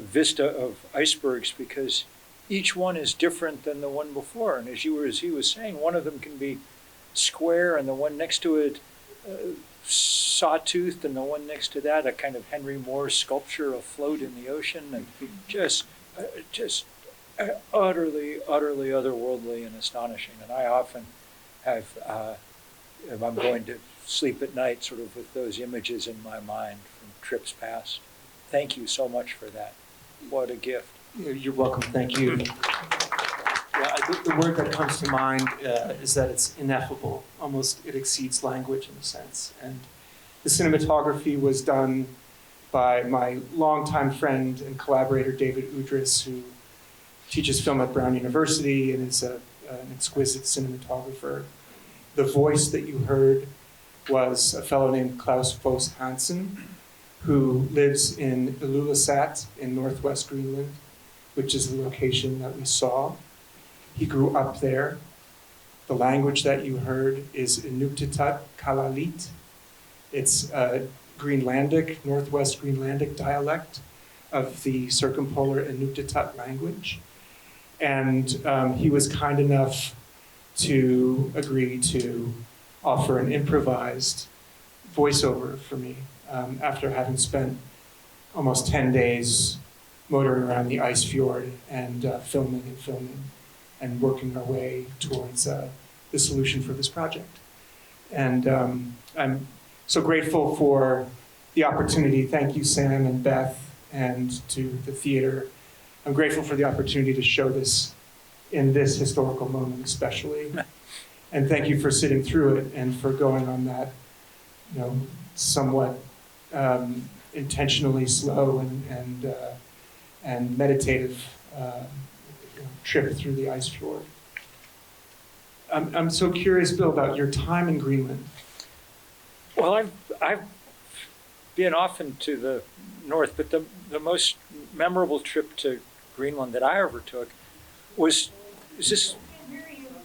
vista of icebergs, because each one is different than the one before. And as he was saying, one of them can be square, and the one next to it sawtoothed, and the one next to that a kind of Henry Moore sculpture afloat in the ocean, and just utterly otherworldly and astonishing. And I often have, if I'm going to sleep at night, sort of with those images in my mind from trips past. Thank you so much for that. What a gift. You're welcome. Thank you. Yeah, the word that comes to mind is that it's ineffable. Almost it exceeds language in a sense. And the cinematography was done by my longtime friend and collaborator, David Udris, who teaches film at Brown University and is an exquisite cinematographer. The voice that you heard was a fellow named Klaus Foss Hansen, who lives in Ilulissat in northwest Greenland, which is the location that we saw. He grew up there. The language that you heard is Inuktitut Kalalit. It's a Greenlandic, northwest Greenlandic dialect of the circumpolar Inuktitut language. And he was kind enough to agree to offer an improvised voiceover for me after having spent almost 10 days motoring around the ice fjord and filming and working our way towards the solution for this project. And I'm so grateful for the opportunity. Thank you, Sam and Beth, and to the theater. I'm grateful for the opportunity to show this in this historical moment especially. And thank you for sitting through it and for going on that, somewhat intentionally slow and meditative trip through the ice fjord. I'm so curious, Bill, about your time in Greenland. Well, I've been often to the north, but the most memorable trip to Greenland that I ever took is this?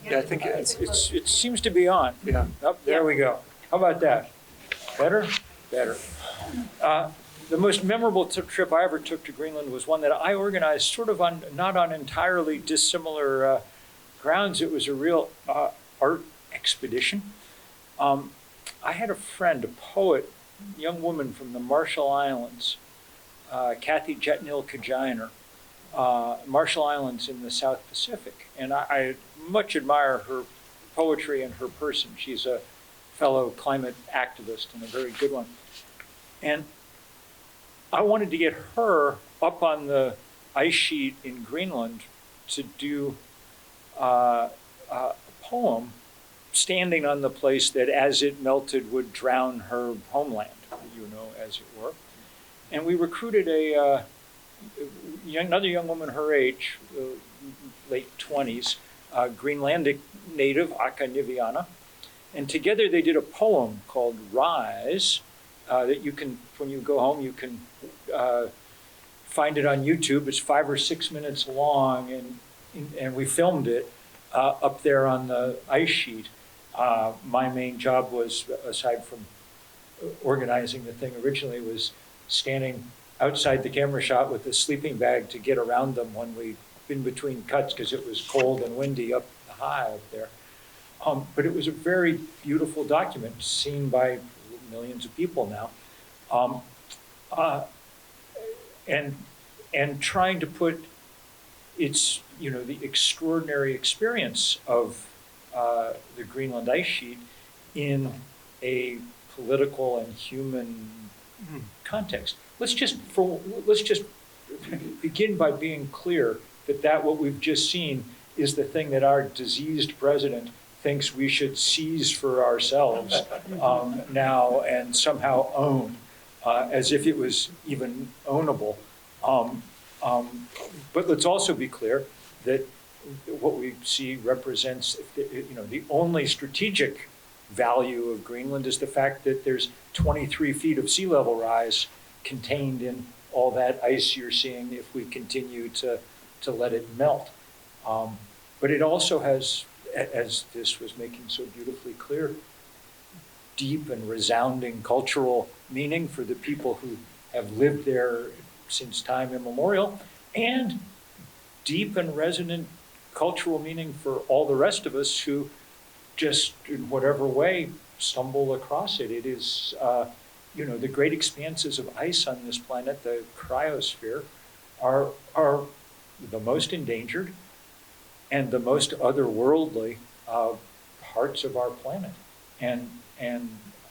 Yeah, I think it seems to be on. Yeah. Oh, there we go. How about that? Better? Better. The most memorable trip I ever took to Greenland was one that I organized sort of not on entirely dissimilar grounds. It was a real art expedition. I had a friend, a poet, young woman from the Marshall Islands, Kathy Jetnil Kajiner, Marshall Islands in the South Pacific. And I much admire her poetry and her person. She's a fellow climate activist and a very good one. And I wanted to get her up on the ice sheet in Greenland to do a poem standing on the place that as it melted would drown her homeland, as it were. And we recruited another young woman her age, late 20s, Greenlandic native, Aka Niviana. And together they did a poem called Rise that you can, when you go home, you can find it on YouTube. It's 5 or 6 minutes long, and we filmed it up there on the ice sheet. My main job was, aside from organizing the thing originally, was standing outside the camera shot with a sleeping bag to get around them when we, in between cuts, because it was cold and windy up high up there. But it was a very beautiful document, seen by millions of people now. And trying to put its, the extraordinary experience of the Greenland ice sheet in a political and human context. Let's just begin by being clear that what we've just seen is the thing that our diseased president thinks we should seize for ourselves now and somehow own, as if it was even ownable. But let's also be clear that what we see represents, the only strategic value of Greenland is the fact that there's 23 feet of sea level rise contained in all that ice you're seeing if we continue to let it melt. But it also has, as this was making so beautifully clear, deep and resounding cultural meaning for the people who have lived there since time immemorial, and deep and resonant cultural meaning for all the rest of us who just, in whatever way, stumble across it. It is, the great expanses of ice on this planet, the cryosphere, are the most endangered and the most otherworldly parts of our planet. And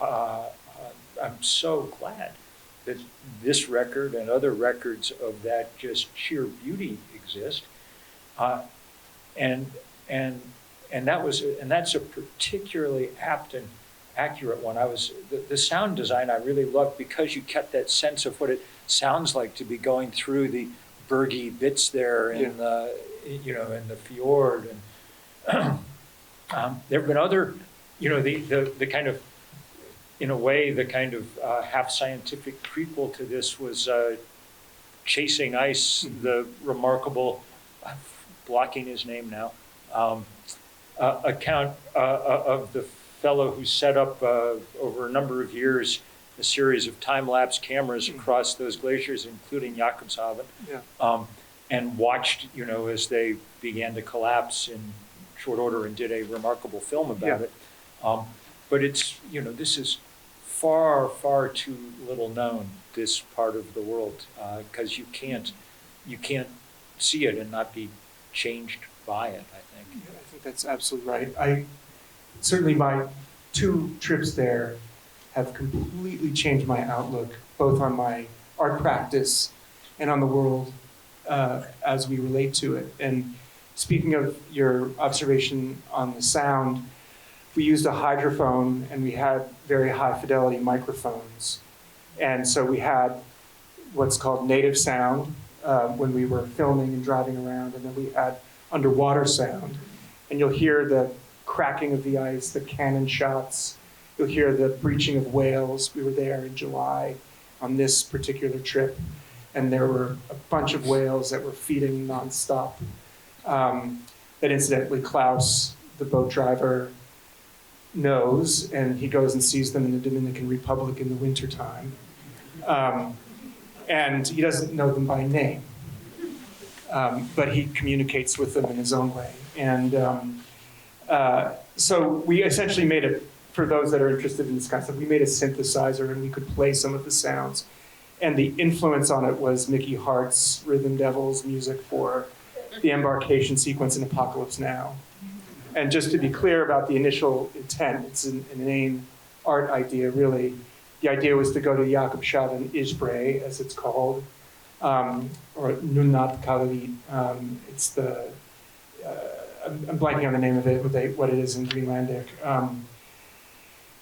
I'm so glad that this record and other records of that just sheer beauty exist. And that's a particularly apt and accurate one. The sound design I really loved because you kept that sense of what it sounds like to be going through the bergy bits there in the in the fjord. And there have been other, the kind of, in a way, the kind of half scientific prequel to this was Chasing Ice, the remarkable, I'm blocking his name now, account of the fellow who set up over a number of years a series of time-lapse cameras across those glaciers, including Jakobshavn, and watched, as they began to collapse in short order and did a remarkable film about it. But it's, this is far, far too little known, this part of the world, because you can't see it and not be changed by it, I think. Yeah, I think that's absolutely right. Certainly my 2 trips there have completely changed my outlook, both on my art practice and on the world as we relate to it. And speaking of your observation on the sound, we used a hydrophone and we had very high fidelity microphones. And so we had what's called native sound when we were filming and driving around, and then we had underwater sound. And you'll hear the cracking of the ice, the cannon shots. You'll hear the breaching of whales. We were there in July on this particular trip, and there were a bunch of whales that were feeding nonstop. That incidentally Klaus, the boat driver, knows, and he goes and sees them in the Dominican Republic in the wintertime. And he doesn't know them by name, but he communicates with them in his own way. And so we essentially made a, for those that are interested in this kind of stuff, we made a synthesizer and we could play some of the sounds. And the influence on it was Mickey Hart's Rhythm Devils music for the embarkation sequence in Apocalypse Now. And just to be clear about the initial intent, it's an inane art idea, really. The idea was to go to Jakobshavn Isbre, as it's called, or Nunat Kalavit. It's the, I'm blanking on the name of it, what it is in Greenlandic.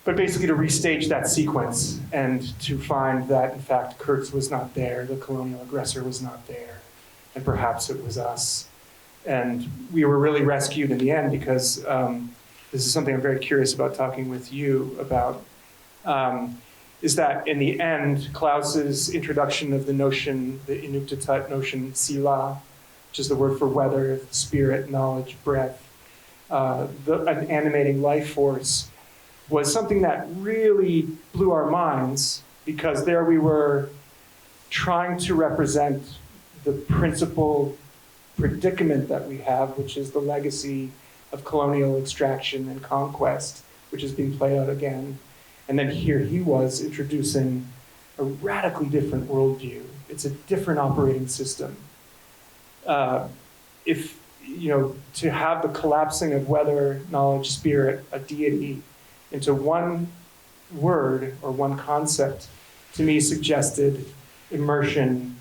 But basically to restage that sequence and to find that, in fact, Kurtz was not there, the colonial aggressor was not there, and perhaps it was us. And we were really rescued in the end because this is something I'm very curious about talking with you about, is that in the end, Klaus's introduction of the notion, the Inuktitut notion, sila, which is the word for weather, spirit, knowledge, breath, an animating life force, was something that really blew our minds, because there we were trying to represent the principal predicament that we have, which is the legacy of colonial extraction and conquest, which is being played out again. And then here he was introducing a radically different worldview. It's a different operating system. To have the collapsing of weather, knowledge, spirit, a deity, into one word or one concept, to me suggested immersion,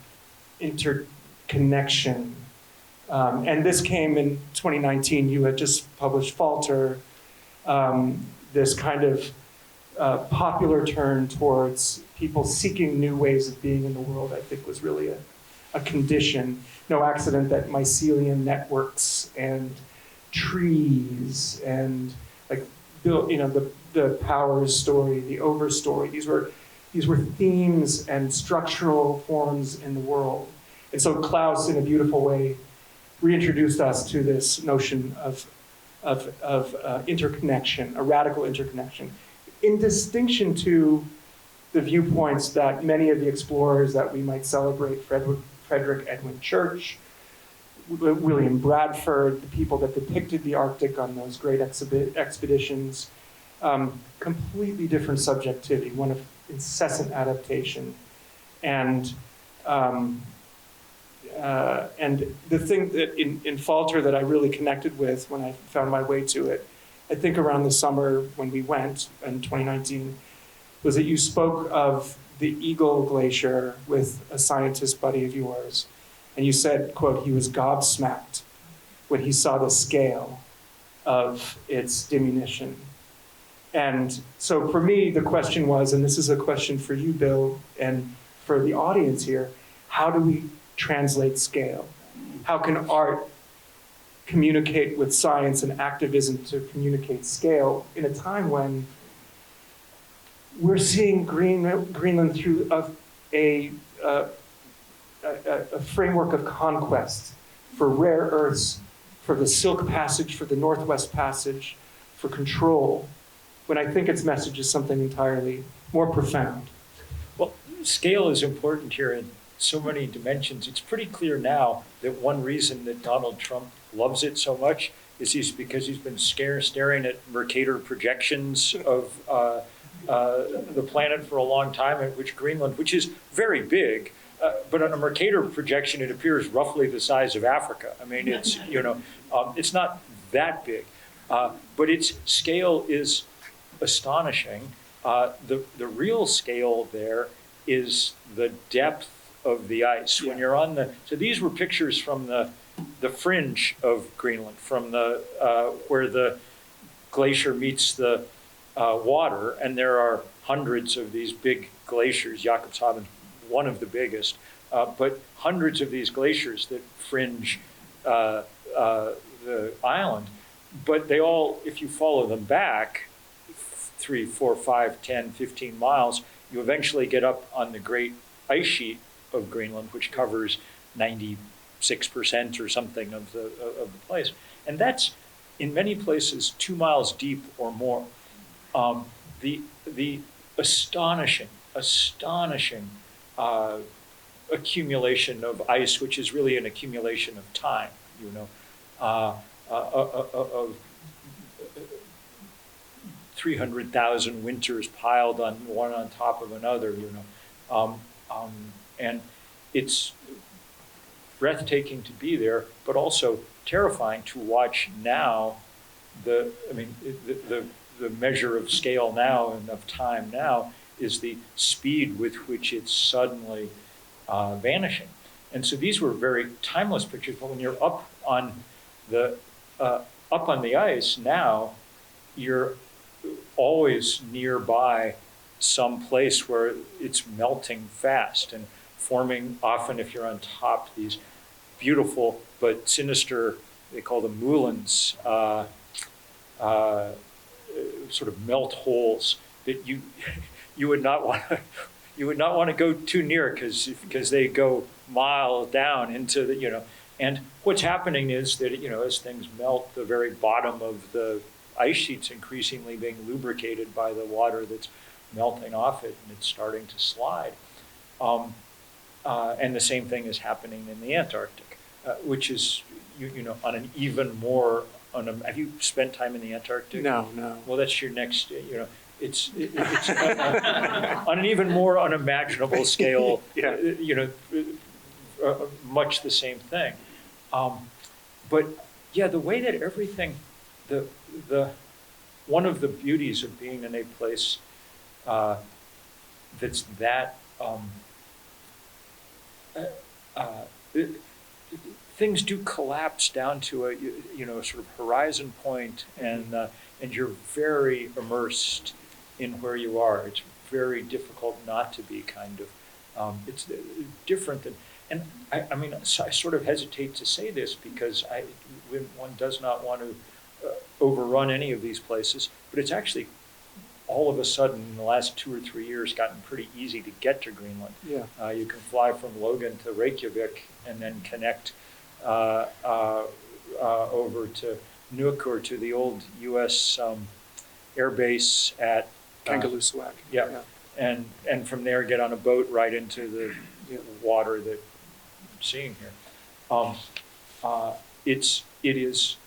interconnection. And this came in 2019. You had just published Falter, this kind of popular turn towards people seeking new ways of being in the world, I think was really a condition. No accident that mycelium networks and trees and like the Powers story, the Over story, these were themes and structural forms in the world. And so Klaus, in a beautiful way, reintroduced us to this notion of interconnection, a radical interconnection, in distinction to the viewpoints that many of the explorers that we might celebrate, Frederick Edwin Church, William Bradford, the people that depicted the Arctic on those great expeditions, completely different subjectivity, one of incessant adaptation. And the thing that in Falter that I really connected with when I found my way to it, I think around the summer when we went in 2019, was that you spoke of the Eagle Glacier with a scientist buddy of yours, and you said, quote, he was gobsmacked when he saw the scale of its diminution. And so for me, the question was, and this is a question for you, Bill, and for the audience here, how do we translate scale? How can art communicate with science and activism to communicate scale in a time when we're seeing Greenland through a framework of conquest for rare earths, for the Silk Passage, for the Northwest Passage, for control, when I think its message is something entirely more profound. Well, scale is important here in so many dimensions. It's pretty clear now that one reason that Donald Trump loves it so much is because he's been staring at Mercator projections of the planet for a long time, at which Greenland, which is very big, but on a Mercator projection, it appears roughly the size of Africa. I mean, it's, it's not that big, but its scale is astonishing. The real scale there is the depth of the ice. When you're on so these were pictures from the fringe of Greenland, from the where the glacier meets the water, and there are hundreds of these big glaciers. Jakobshavn, one of the biggest, but hundreds of these glaciers that fringe the island. But they all, if you follow them back 3, 4, 5, 10, 15 miles, you eventually get up on the great ice sheet of Greenland, which covers 96% or something of the place. And that's, in many places, 2 miles deep or more. The astonishing accumulation of ice, which is really an accumulation of time, of 300,000 winters piled on one on top of another, and it's breathtaking to be there, but also terrifying to watch now. The measure of scale now and of time now is the speed with which it's suddenly vanishing. And so these were very timeless pictures, but when you're up on the ice now, you're always nearby some place where it's melting fast and forming, often if you're on top, these beautiful but sinister, they call them moulins, sort of melt holes that you would not want to go too near because they go miles down into the and what's happening is that as things melt, the very bottom of the ice sheet's increasingly being lubricated by the water that's melting off it, and it's starting to slide. And the same thing is happening in the Antarctic, which is on an even more. Have you spent time in the Antarctic? No. Well, that's your next. It's on an even more unimaginable scale. Much the same thing. But yeah, the way that everything, the one of the beauties of being in a place that's that things do collapse down to a sort of horizon point, and you're very immersed in where you are. It's very difficult not to be kind of. It's different than, and I mean, I sort of hesitate to say this because one does not want to overrun any of these places, but it's actually all of a sudden in the last 2 or 3 years gotten pretty easy to get to Greenland. Yeah. You can fly from Logan to Reykjavik and then connect over to Nuuk or to the old U.S. Air base at Kangerlussuaq. Yeah. and from there get on a boat right into the water that I'm seeing here. It is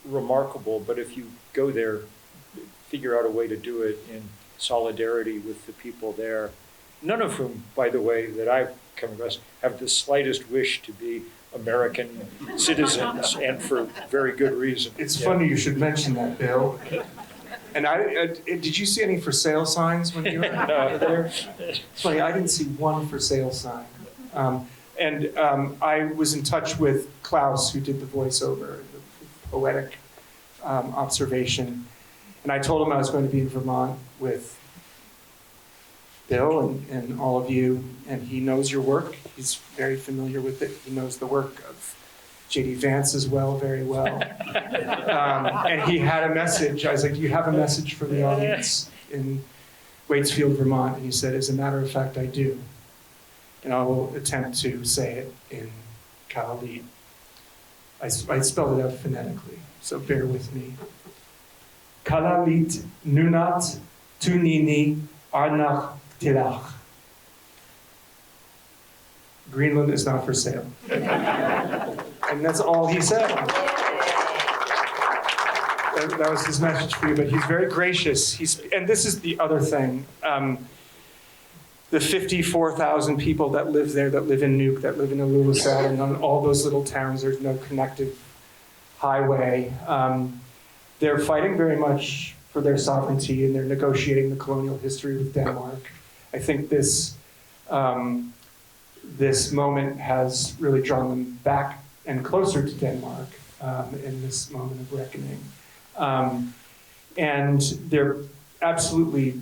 remarkable, but if you go there, figure out a way to do it in solidarity with the people there, none of whom, by the way, that I've come across, have the slightest wish to be American citizens, and for very good reason. It's funny you should mention that, Bill. And did you see any for sale signs when you were there? It's funny, I didn't see one for sale sign. I was in touch with Klaus, who did the voiceover, the poetic observation. And I told him I was going to be in Vermont with Bill and all of you, and he knows your work. He's very familiar with it. He knows the work of J.D. Vance as well, very well. And he had a message. I was like, do you have a message for the audience in Waitsfield, Vermont? And he said, as a matter of fact, I do. And I will attempt to say it in Kalalit. I spelled it out phonetically, so bear with me. Kalalit nunat tunini arnach tilach. Greenland is not for sale. And that's all he said. That was his message for you, but he's very gracious. And this is the other thing. The 54,000 people that live there, that live in Nuuk, that live in Ilulissat, and on all those little towns, there's no connective highway. They're fighting very much for their sovereignty, and they're negotiating the colonial history with Denmark. I think this moment has really drawn them back and closer to Denmark in this moment of reckoning. And they're absolutely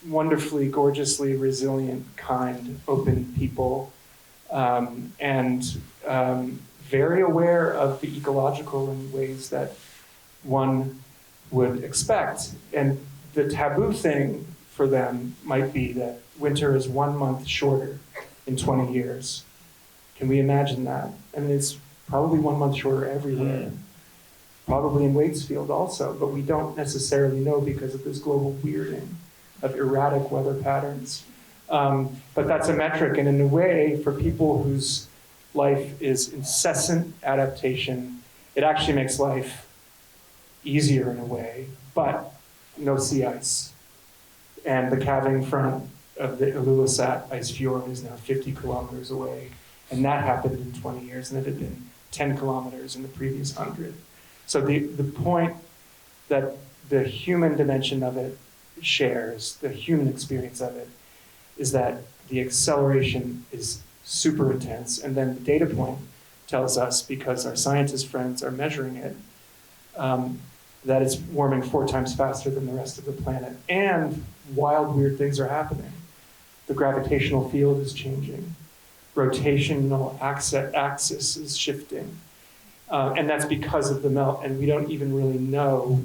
wonderfully, gorgeously resilient, kind, open people, and very aware of the ecological in ways that one would expect. And the taboo thing for them might be that winter is 1 month shorter in 20 years. Can we imagine that? I mean, it's probably 1 month shorter everywhere. Probably in Waitsfield also, but we don't necessarily know because of this global weirding of erratic weather patterns. But that's a metric, and in a way, for people whose life is incessant adaptation, it actually makes life easier in a way, but no sea ice. And the calving front of the Ilulissat ice fjord is now 50 kilometers away, and that happened in 20 years, and it had been 10 kilometers in the previous 100. So the point that the human dimension of it shares, the human experience of it, is that the acceleration is super intense. And then the data point tells us, because our scientist friends are measuring it, that it's warming 4 times faster than the rest of the planet. And wild, weird things are happening. The gravitational field is changing. Rotational axis is shifting. And that's because of the melt, and we don't even really know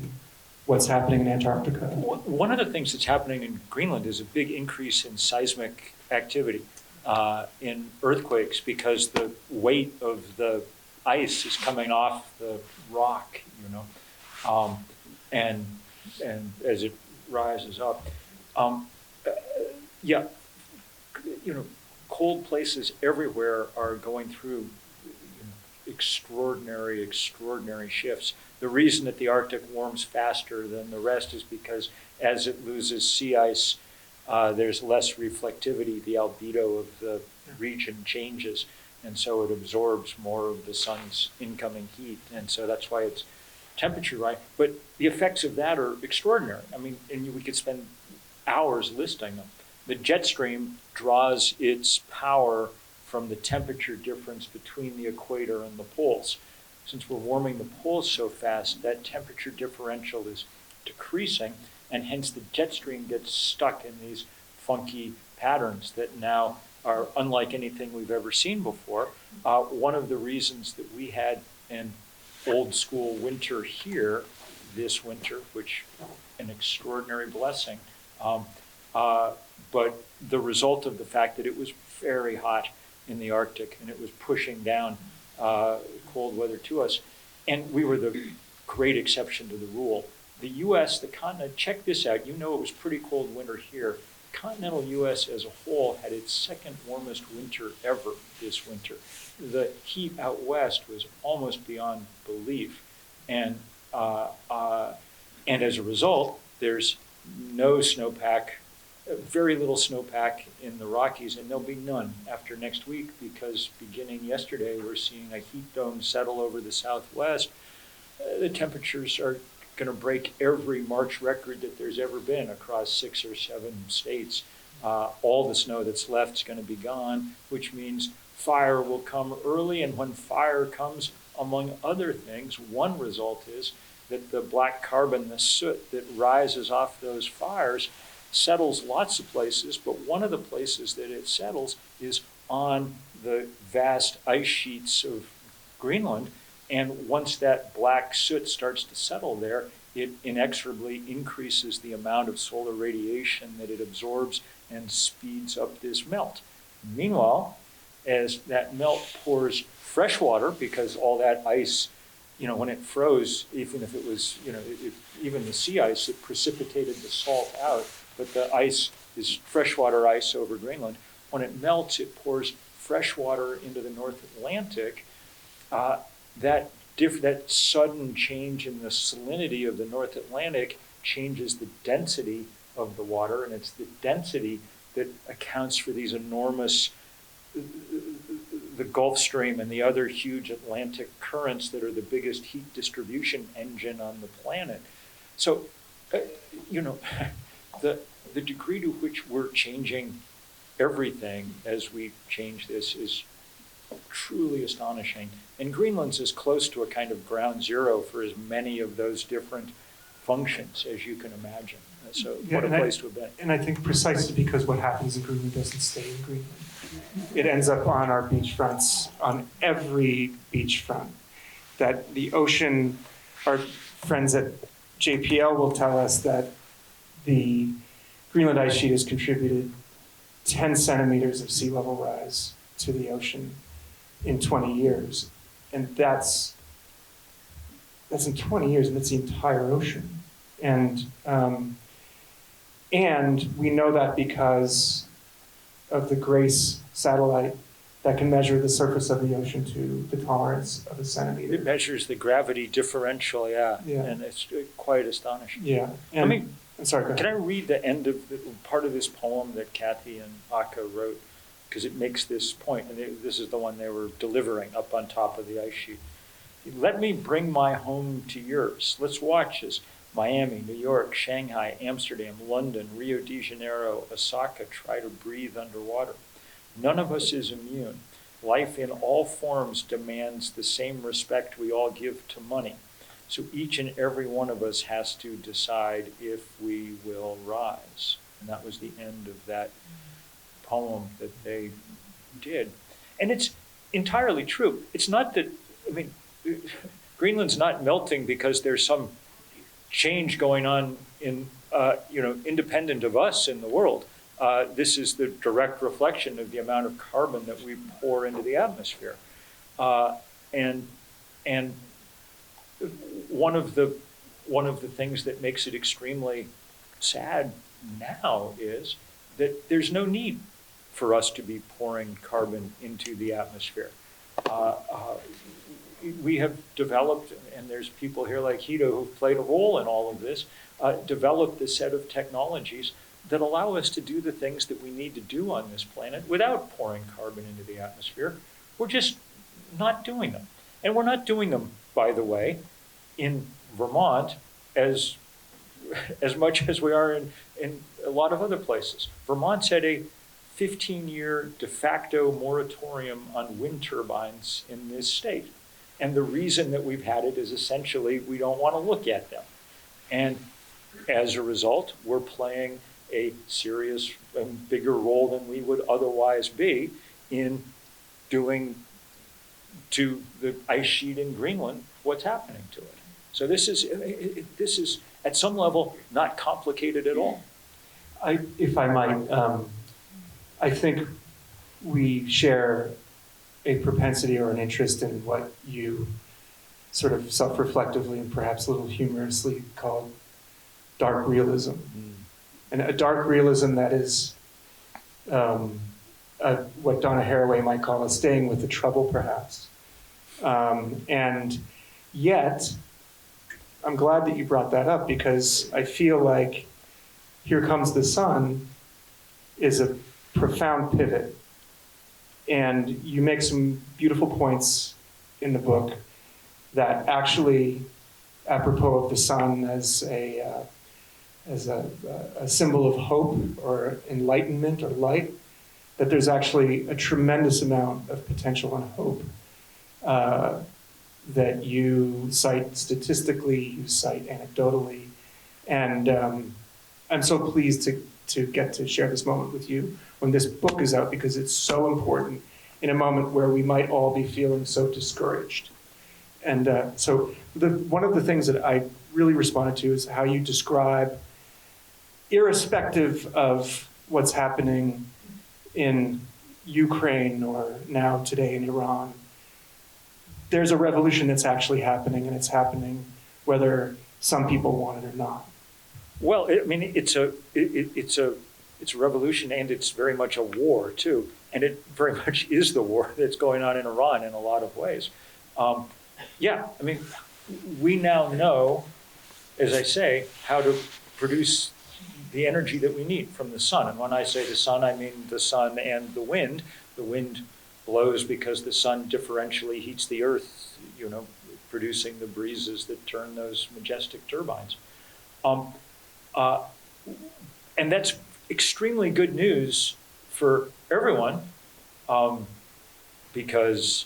what's happening in Antarctica. One of the things that's happening in Greenland is a big increase in seismic activity, in earthquakes, because the weight of the ice is coming off the rock, and as it rises up. Cold places everywhere are going through extraordinary shifts. The reason that the Arctic warms faster than the rest is because as it loses sea ice, there's less reflectivity. The albedo of the region changes, and so it absorbs more of the sun's incoming heat, and so that's why it's temperature rise. But the effects of that are extraordinary. I mean, and we could spend hours listing them. The jet stream draws its power from the temperature difference between the equator and the poles. Since we're warming the poles so fast, that temperature differential is decreasing, and hence the jet stream gets stuck in these funky patterns that now are unlike anything we've ever seen before. One of the reasons that we had an old school winter here this winter, which an extraordinary blessing, but the result of the fact that it was very hot in the Arctic, and it was pushing down cold weather to us. And we were the great exception to the rule. the U.S., the continent, check this out. You know it was pretty cold winter here. Continental U.S. as a whole had its second warmest winter ever this winter. The heat out west was almost beyond belief. And as a result, there's no snowpack, very little snowpack in the Rockies, and there'll be none after next week because beginning yesterday, we're seeing a heat dome settle over the Southwest. The temperatures are going to break every March record that there's ever been across 6 or 7 states. All the snow that's left is going to be gone, which means fire will come early. And when fire comes, among other things, one result is that the black carbon, the soot that rises off those fires, settles lots of places. But one of the places that it settles is on the vast ice sheets of Greenland. And once that black soot starts to settle there, it inexorably increases the amount of solar radiation that it absorbs and speeds up this melt. Meanwhile, as that melt pours fresh water, because all that ice, when it froze, even if it was, even the sea ice, it precipitated the salt out, but the ice is freshwater ice over Greenland. When it melts, it pours fresh water into the North Atlantic. That sudden change in the salinity of the North Atlantic changes the density of the water, and it's the density that accounts for these enormous, the Gulf Stream and the other huge Atlantic currents that are the biggest heat distribution engine on the planet. So, the degree to which we're changing everything as we change this is truly astonishing. And Greenland's as close to a kind of ground zero for as many of those different functions as you can imagine. So what a place to have been. And I think precisely because what happens in Greenland doesn't stay in Greenland. It ends up on our beachfronts, on every beachfront. That the ocean, our friends at JPL will tell us that the Greenland ice sheet has contributed 10 centimeters of sea level rise to the ocean in 20 years. And that's in 20 years, and that's the entire ocean. And we know that because of the GRACE satellite that can measure the surface of the ocean to the tolerance of a centimeter. It measures the gravity differential, yeah. And it's quite astonishing. Yeah. I'm sorry, go ahead. Can I read the end of part of this poem that Kathy and Aka wrote? Because it makes this point, and this is the one they were delivering up on top of the ice sheet. Let me bring my home to yours. Let's watch as Miami, New York, Shanghai, Amsterdam, London, Rio de Janeiro, Osaka try to breathe underwater. None of us is immune. Life in all forms demands the same respect we all give to money. So each and every one of us has to decide if we will rise. And that was the end of that poem that they did. And it's entirely true. It's not that, Greenland's not melting because there's some change going on in, independent of us in the world. This is the direct reflection of the amount of carbon that we pour into the atmosphere. And one of the things that makes it extremely sad now is that there's no need for us to be pouring carbon into the atmosphere. We have developed, and there's people here like Hito who've played a role in all of this, developed a set of technologies that allow us to do the things that we need to do on this planet without pouring carbon into the atmosphere. We're just not doing them. And we're not doing them, by the way, in Vermont as much as we are in a lot of other places. Vermont's had a 15-year de facto moratorium on wind turbines in this state. And the reason that we've had it is essentially we don't want to look at them. And as a result, we're playing a serious and bigger role than we would otherwise be in doing to the ice sheet in Greenland what's happening to it. So this is at some level not complicated at all. If I might, I think we share a propensity or an interest in what you sort of self-reflectively and perhaps a little humorously called dark realism. And a dark realism that is what Donna Haraway might call a staying with the trouble, perhaps. And yet, I'm glad that you brought that up, because I feel like Here Comes the Sun is a profound pivot. And you make some beautiful points in the book that actually, apropos of the sun as a symbol of hope or enlightenment or light, that there's actually a tremendous amount of potential and hope that you cite statistically, you cite anecdotally. And I'm so pleased to get to share this moment with you when this book is out, because it's so important in a moment where we might all be feeling so discouraged. And so one of the things that I really responded to is how you describe, irrespective of what's happening in Ukraine or now today in Iran, there's a revolution that's actually happening, and it's happening whether some people want it or not. Well, I mean, it's a revolution, and it's very much a war too, and it very much is the war that's going on in Iran in a lot of ways. Yeah, I mean, we now know, as I say, how to produce the energy that we need from the sun. And when I say the sun, I mean the sun and the wind. The wind blows because the sun differentially heats the earth, you know, producing the breezes that turn those majestic turbines. And that's extremely good news for everyone, because,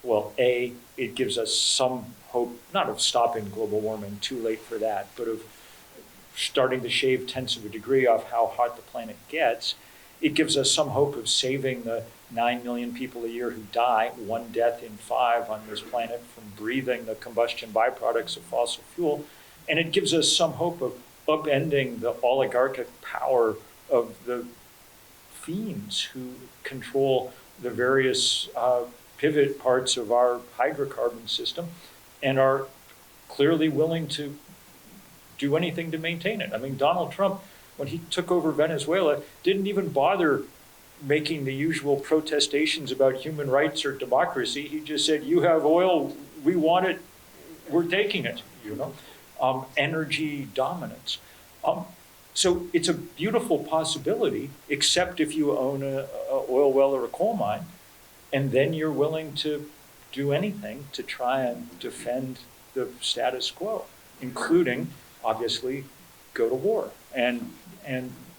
well, A, it gives us some hope, not of stopping global warming, too late for that, but of starting to shave tenths of a degree off how hot the planet gets. It gives us some hope of saving the 9 million people a year who die, 1 death in 5 on this planet, from breathing the combustion byproducts of fossil fuel. And it gives us some hope of upending the oligarchic power of the fiends who control the various pivot parts of our hydrocarbon system and are clearly willing to do anything to maintain it. I mean, Donald Trump, when he took over Venezuela, didn't even bother making the usual protestations about human rights or democracy. He just said, you have oil, we want it, we're taking it, you know. Energy dominance. So it's a beautiful possibility, except if you own a oil well or a coal mine, and then you're willing to do anything to try and defend the status quo, including, obviously, go to war. And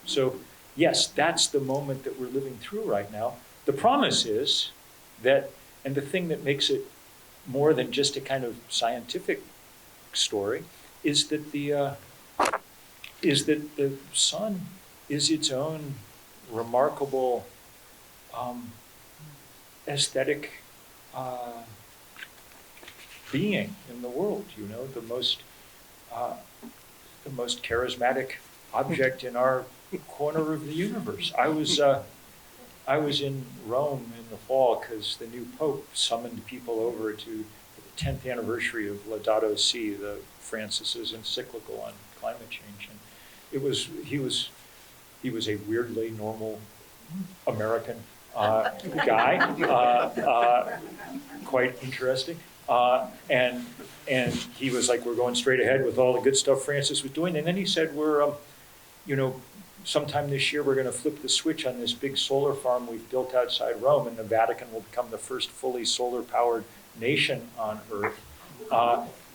so, yes, that's the moment that we're living through right now. The promise is that, and the thing that makes it more than just a kind of scientific story, is that the sun is its own remarkable aesthetic being in the world. You know, the most charismatic object in our corner of the universe. I was in Rome in the fall because the new Pope summoned people over to the 10th anniversary of Laudato Si, the Francis's encyclical on climate change, and he was a weirdly normal American guy, quite interesting, and he was like, we're going straight ahead with all the good stuff Francis was doing, and then he said, sometime this year we're going to flip the switch on this big solar farm we've built outside Rome, and the Vatican will become the first fully solar-powered nation on Earth.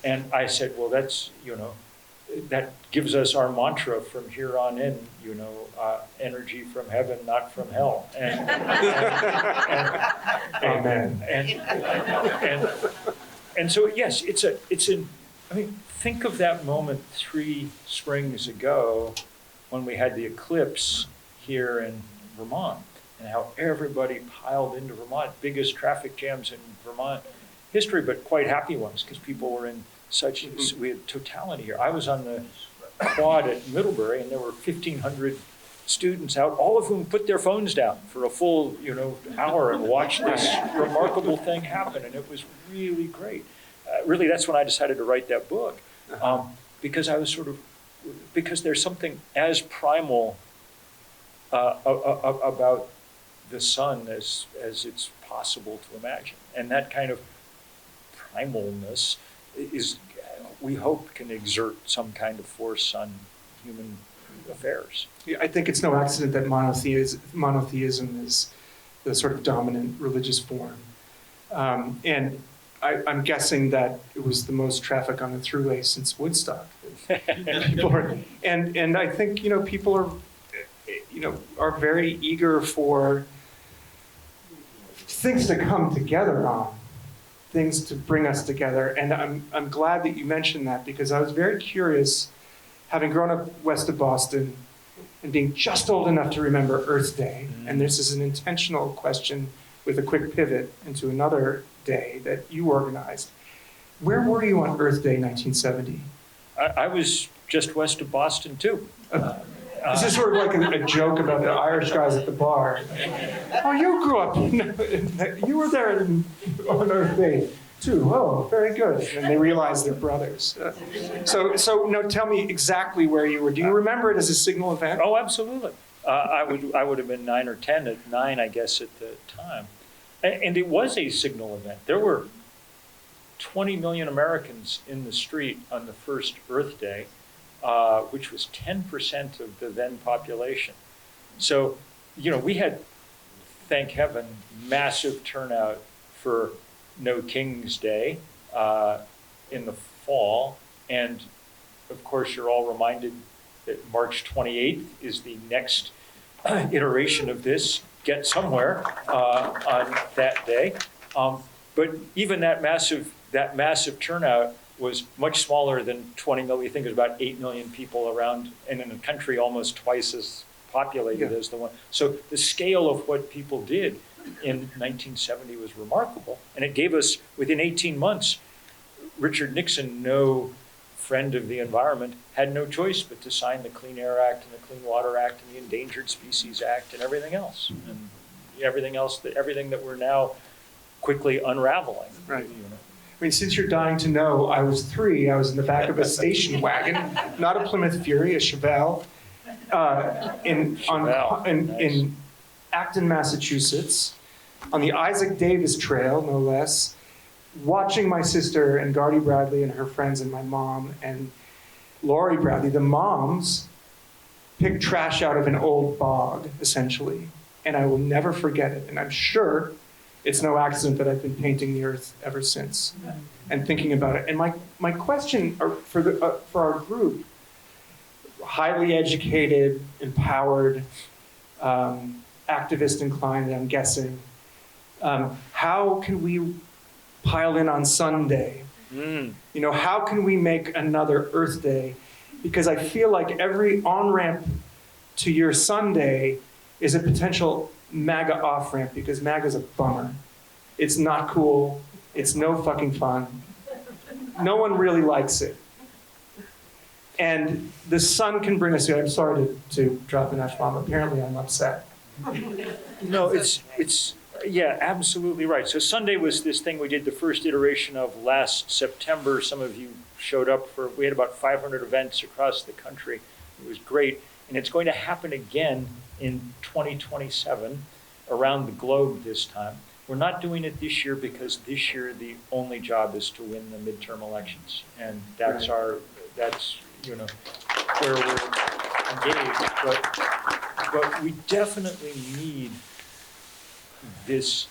And I said, well, that's, that gives us our mantra from here on in, energy from heaven, not from hell. Amen. And so, yes, think of that moment 3 springs ago when we had the eclipse here in Vermont, and how everybody piled into Vermont, biggest traffic jams in Vermont history, but quite happy ones because people were in we had totality here. I was on the quad at Middlebury, and there were 1,500 students out, all of whom put their phones down for a full, hour and watched this remarkable thing happen, and it was really great. Really, that's when I decided to write that book, because I was sort of because there's something as primal about the sun as it's possible to imagine. And that kind of primalness is, we hope, can exert some kind of force on human affairs. Yeah, I think it's no accident that monotheism is the sort of dominant religious form. And I'm guessing that it was the most traffic on the thruway since Woodstock. And I think, people are very eager for things to come together on, things to bring us together. And I'm glad that you mentioned that, because I was very curious, having grown up west of Boston and being just old enough to remember Earth Day, and this is an intentional question with a quick pivot into another day that you organized. Where were you on Earth Day 1970? I was just west of Boston, too. This is sort of like a joke about the Irish guys at the bar. Oh, you grew up, you were there on Earth Day, too. Oh, very good. And they realize they're brothers. So no, tell me exactly where you were. Do you remember it as a signal event? Oh, absolutely. I would have been 9 or 10 at 9, I guess, at the time. And it was a signal event. There were 20 million Americans in the street on the first Earth Day, which was 10% of the then population. So, we had, thank heaven, massive turnout for No King's Day in the fall. And of course, you're all reminded that March 28th is the next iteration of this, Get Somewhere, on that day. But even that massive turnout was much smaller than 20 million. You think there's about 8 million people around, and in a country almost twice as populated as the one. So the scale of what people did in 1970 was remarkable. And it gave us, within 18 months, Richard Nixon, no friend of the environment, had no choice but to sign the Clean Air Act and the Clean Water Act and the Endangered Species Act and everything else. And everything that we're now quickly unraveling. Right. I mean, since you're dying to know, I was 3. I was in the back of a station wagon, not a Plymouth Fury, a Chevelle, in Acton, Massachusetts, on the Isaac Davis Trail, no less, watching my sister and Gardy Bradley and her friends and my mom and Laurie Bradley, the moms, pick trash out of an old bog, essentially. And I will never forget it. And I'm sure it's no accident that I've been painting the earth ever since and thinking about it. And my question for our group, highly educated, empowered, activist inclined, I'm guessing, how can we pile in on Sunday? How can we make another Earth Day? Because I feel like every on-ramp to your Sunday is a potential MAGA off-ramp, because MAGA's a bummer. It's not cool. It's no fucking fun. No one really likes it. And the sun can bring us here. I'm sorry to drop an F-bomb. Apparently I'm upset. No, it's yeah, absolutely right. So Sunday was this thing we did the first iteration of last September. Some of you showed up we had about 500 events across the country. It was great. And it's going to happen again in 2027 around the globe this time. We're not doing it this year because this year the only job is to win the midterm elections. And that's where we're engaged. But we definitely need this.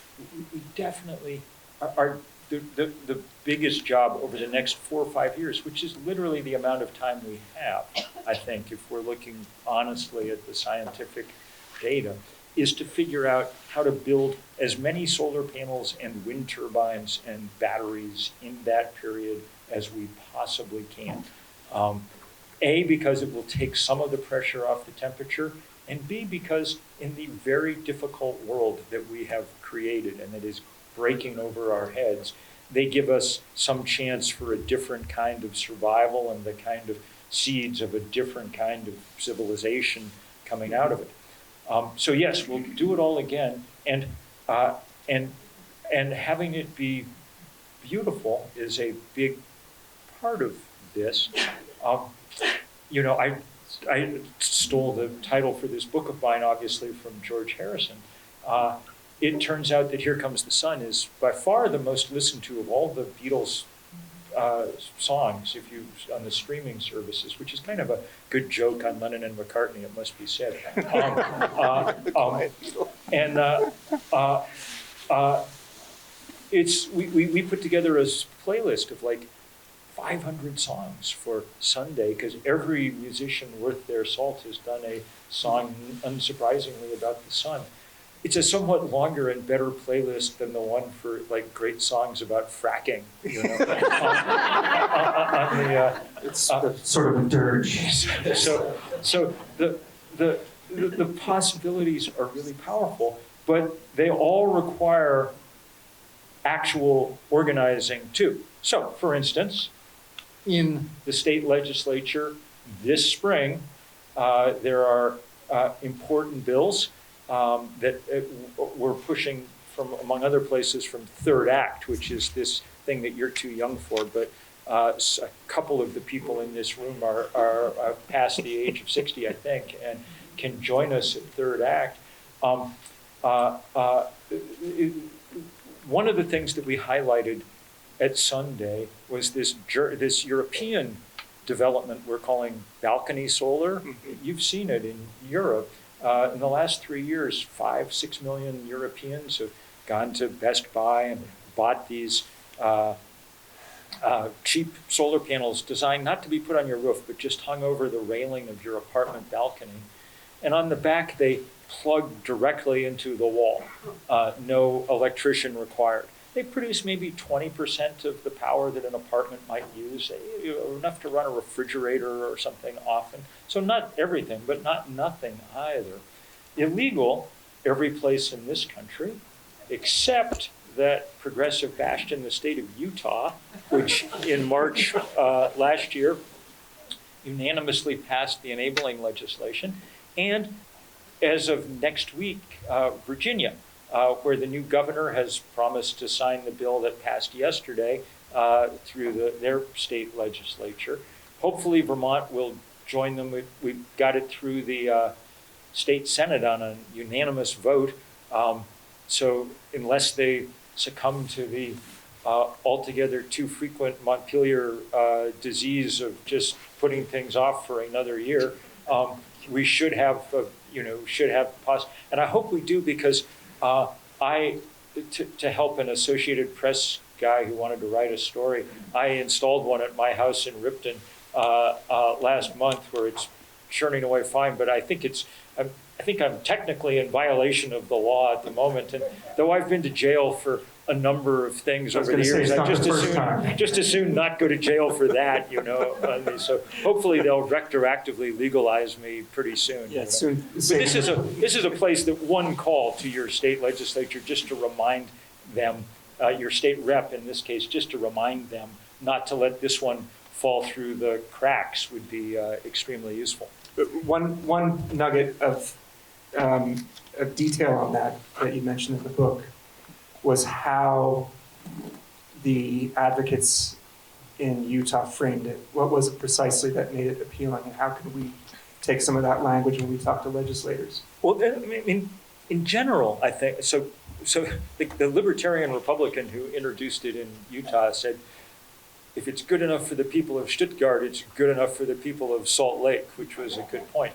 We definitely are the biggest job over the next 4 or 5 years, which is literally the amount of time we have, I think, if we're looking honestly at the scientific data, is to figure out how to build as many solar panels and wind turbines and batteries in that period as we possibly can. A, because it will take some of the pressure off the temperature, and B, because in the very difficult world that we have created and that is breaking over our heads, they give us some chance for a different kind of survival and the kind of seeds of a different kind of civilization coming out of it. So yes, we'll do it all again, and having it be beautiful is a big part of this. I stole the title for this book of mine, obviously, from George Harrison. It turns out that Here Comes the Sun is by far the most listened to of all the Beatles songs on the streaming services, which is kind of a good joke on Lennon and McCartney, it must be said. We put together a playlist of like 500 songs for Sunday, because every musician worth their salt has done a song, unsurprisingly, about the sun. It's a somewhat longer and better playlist than the one for like great songs about fracking. It's sort of a dirge. So the possibilities are really powerful, but they all require actual organizing too. So, for instance, in the state legislature this spring, there are important bills that we're pushing from, among other places, from Third Act, which is this thing that you're too young for, but a couple of the people in this room are past the age of 60, I think, and can join us at Third Act. One of the things that we highlighted at Sunday was this European development we're calling balcony solar. Mm-hmm. You've seen it in Europe. In the last 3 years, 5-6 million Europeans have gone to Best Buy and bought these cheap solar panels designed not to be put on your roof, but just hung over the railing of your apartment balcony. And on the back, they plug directly into the wall, no electrician required. They produce maybe 20% of the power that an apartment might use, enough to run a refrigerator or something often. So not everything, but not nothing either. Illegal every place in this country, except that progressive bastion, the state of Utah, which in March last year unanimously passed the enabling legislation, and as of next week, Virginia, where the new governor has promised to sign the bill that passed yesterday through their state legislature. Hopefully Vermont will join them. We got it through the state Senate on a unanimous vote. So unless they succumb to the altogether too frequent Montpelier disease of just putting things off for another year, we should have, and I hope we do, because to help an Associated Press guy who wanted to write a story, I installed one at my house in Ripton last month, where it's churning away fine, but I think I'm technically in violation of the law at the moment, and though I've been to jail for a number of things over the years, I just as soon not go to jail for that, so hopefully they'll retroactively legalize me pretty soon. Yeah, soon. But this is a place that one call to your state legislature just to remind them, your state rep in this case, just to remind them not to let this one fall through the cracks would be extremely useful. One nugget of detail on that you mentioned in the book was how the advocates in Utah framed it. What was it precisely that made it appealing, and how can we take some of that language when we talk to legislators? Well, in general, I think, so the libertarian Republican who introduced it in Utah said, if it's good enough for the people of Stuttgart, it's good enough for the people of Salt Lake, which was a good point.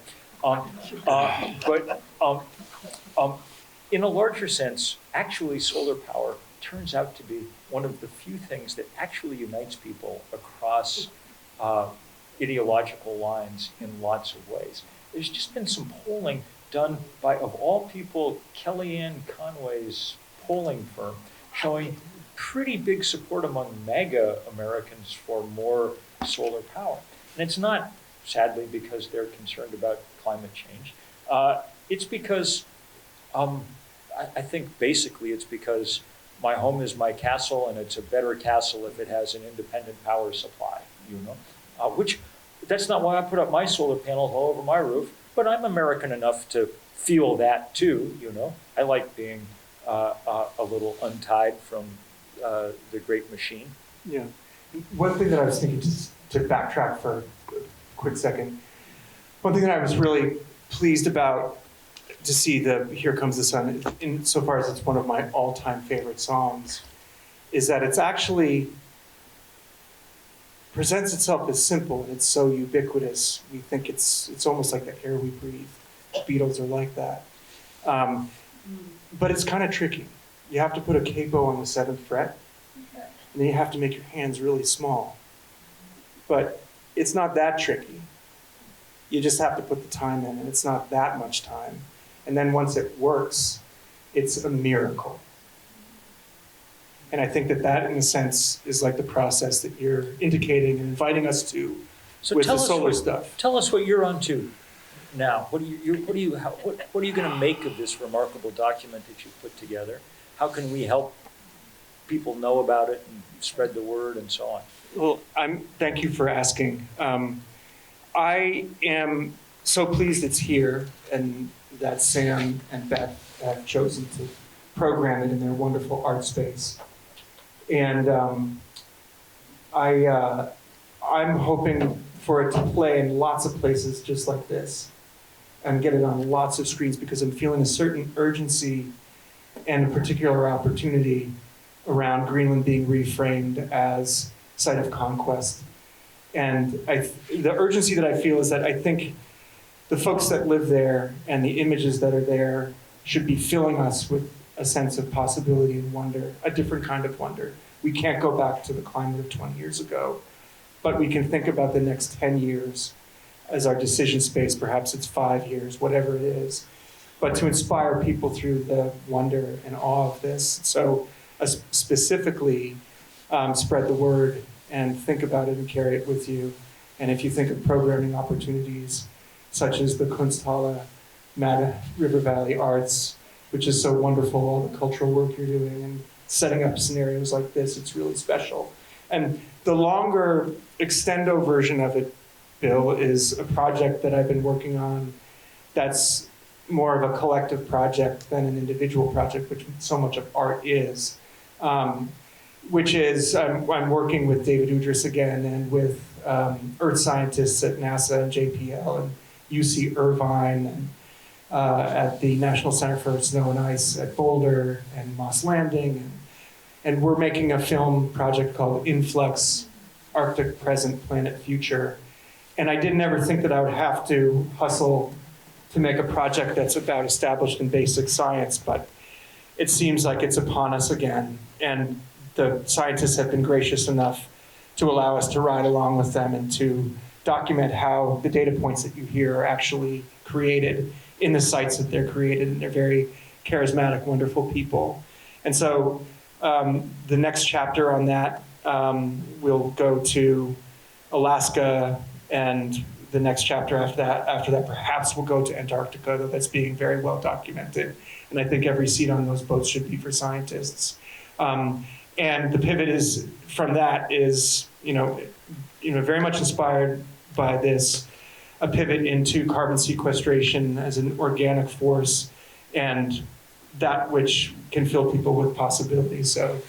In a larger sense, actually solar power turns out to be one of the few things that actually unites people across ideological lines in lots of ways. There's just been some polling done by, of all people, Kellyanne Conway's polling firm, showing pretty big support among MAGA Americans for more solar power. And it's not, sadly, because they're concerned about climate change. It's because, I think basically it's because my home is my castle, and it's a better castle if it has an independent power supply, which that's not why I put up my solar panels all over my roof, but I'm American enough to feel that too, I like being a little untied from the great machine. Yeah. One thing that I was thinking, just to backtrack for a quick second. One thing that I was really pleased about to see the Here Comes the Sun, insofar as it's one of my all-time favorite songs, is that it's actually presents itself as simple and it's so ubiquitous. We think it's almost like the air we breathe. The Beatles are like that. But it's kind of tricky. You have to put a capo on the 7th fret, and then you have to make your hands really small. But it's not that tricky. You just have to put the time in, and it's not that much time. And then once it works, it's a miracle. And I think that, in a sense, is like the process that you're indicating and inviting us to with the solar stuff. Tell us what you're onto now. What are you going to make of this remarkable document that you put together? How can we help people know about it and spread the word and so on? Well, thank you for asking. I am so pleased it's here and that Sam and Beth have chosen to program it in their wonderful art space. And I'm hoping for it to play in lots of places just like this and get it on lots of screens because I'm feeling a certain urgency and a particular opportunity around Greenland being reframed as site of conquest. And the urgency that I feel is that I think the folks that live there and the images that are there should be filling us with a sense of possibility and wonder, a different kind of wonder. We can't go back to the climate of 20 years ago, but we can think about the next 10 years as our decision space. Perhaps it's 5 years, whatever it is, but to inspire people through the wonder and awe of this. So specifically, spread the word and think about it and carry it with you. And if you think of programming opportunities, such as the Kunsthalle, Mad River Valley Arts, which is so wonderful, all the cultural work you're doing and setting up scenarios like this, it's really special. And the longer extendo version of it, Bill, is a project that I've been working on that's more of a collective project than an individual project, which so much of art is, which is I'm working with David Udris again and with earth scientists at NASA and JPL and UC Irvine and at the National Center for Snow and Ice at Boulder and Moss Landing. And we're making a film project called Influx, Arctic Present, Planet Future. And I didn't ever think that I would have to hustle to make a project that's about established and basic science, but it seems like it's upon us again. And the scientists have been gracious enough to allow us to ride along with them and to document how the data points that you hear are actually created in the sites that they're created, and they're very charismatic, wonderful people. And so the next chapter on that will go to Alaska, and the next chapter after that perhaps will go to Antarctica, though that's being very well documented. And I think every seat on those boats should be for scientists. And the pivot is from that is, very much inspired by this, a pivot into carbon sequestration as an organic force and that which can fill people with possibilities. So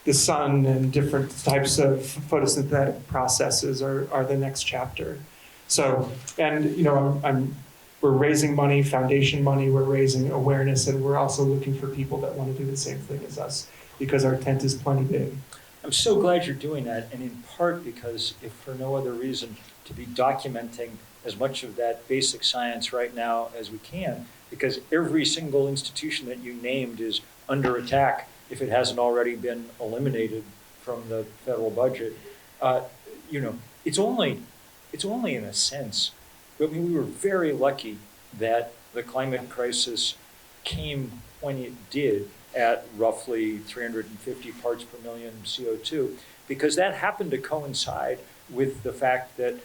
the sun and different types of photosynthetic processes are the next chapter. So, and we're raising money, foundation money, we're raising awareness, and we're also looking for people that want to do the same thing as us because our tent is plenty big. I'm so glad you're doing that, and in part because, if for no other reason, to be documenting as much of that basic science right now as we can, because every single institution that you named is under attack if it hasn't already been eliminated from the federal budget. It's only in a sense. I mean, we were very lucky that the climate crisis came when it did at roughly 350 parts per million CO2, because that happened to coincide with the fact that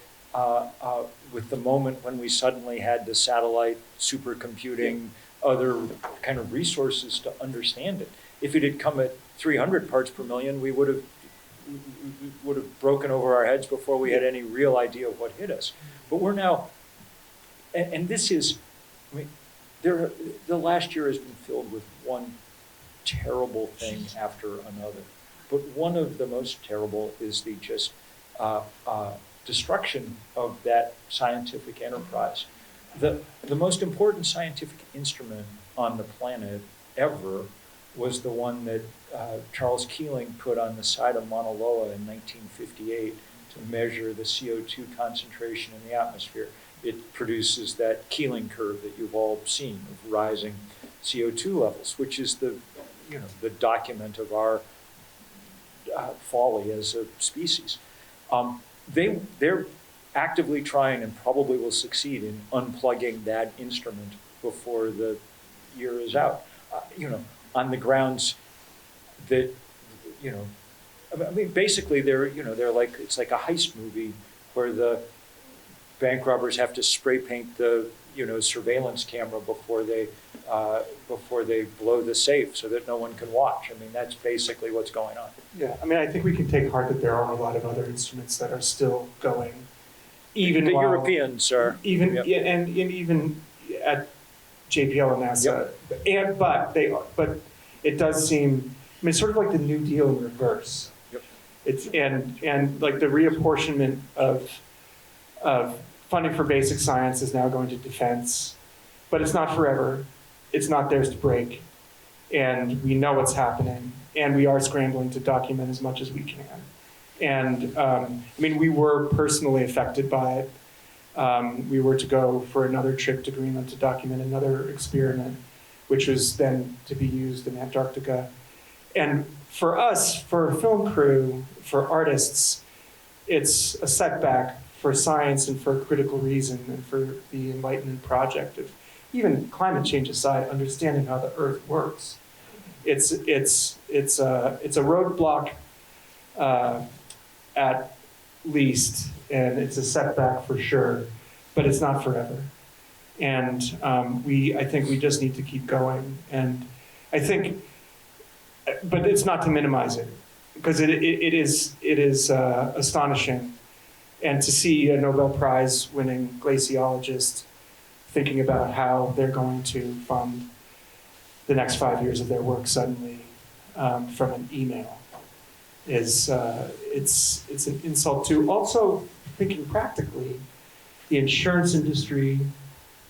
with the moment when we suddenly had the satellite, supercomputing, other kind of resources to understand it. If it had come at 300 parts per million, we would have broken over our heads before we had any real idea of what hit us. But we're now, and this is, the last year has been filled with one terrible thing after another. But one of the most terrible is the just destruction of that scientific enterprise. The most important scientific instrument on the planet ever was the one that Charles Keeling put on the side of Mauna Loa in 1958 to measure the CO2 concentration in the atmosphere. It produces that Keeling curve that you've all seen of rising CO2 levels, which is the document of our folly as a species. They're actively trying, and probably will succeed in unplugging that instrument before the year is out. On the grounds that, I mean, basically they're like, it's like a heist movie where the bank robbers have to spray paint the, surveillance camera before they blow the safe so that no one can watch. I mean, that's basically what's going on. Yeah, I mean, I think we can take heart that there are a lot of other instruments that are still going, even the while, Europeans are even yep. and even at JPL and NASA, Yep. but it does seem. I mean, it's sort of like the New Deal in reverse. Yep. It's and like the reapportionment of funding for basic science is now going to defense, but it's not forever. It's not theirs to break, and we know what's happening, and we are scrambling to document as much as we can. And I mean, we were personally affected by it. We were to go for another trip to Greenland to document another experiment, which was then to be used in Antarctica. And for us, for a film crew, for artists, it's a setback for science and for a critical reason and for the Enlightenment project of, even climate change aside, understanding how the Earth works. It's a roadblock at least, and it's a setback for sure, but it's not forever. And I think we just need to keep going. And I think, but it's not to minimize it, because it is astonishing. And to see a Nobel Prize winning glaciologist thinking about how they're going to fund the next 5 years of their work suddenly from an email is it's an insult to also thinking practically. The insurance industry,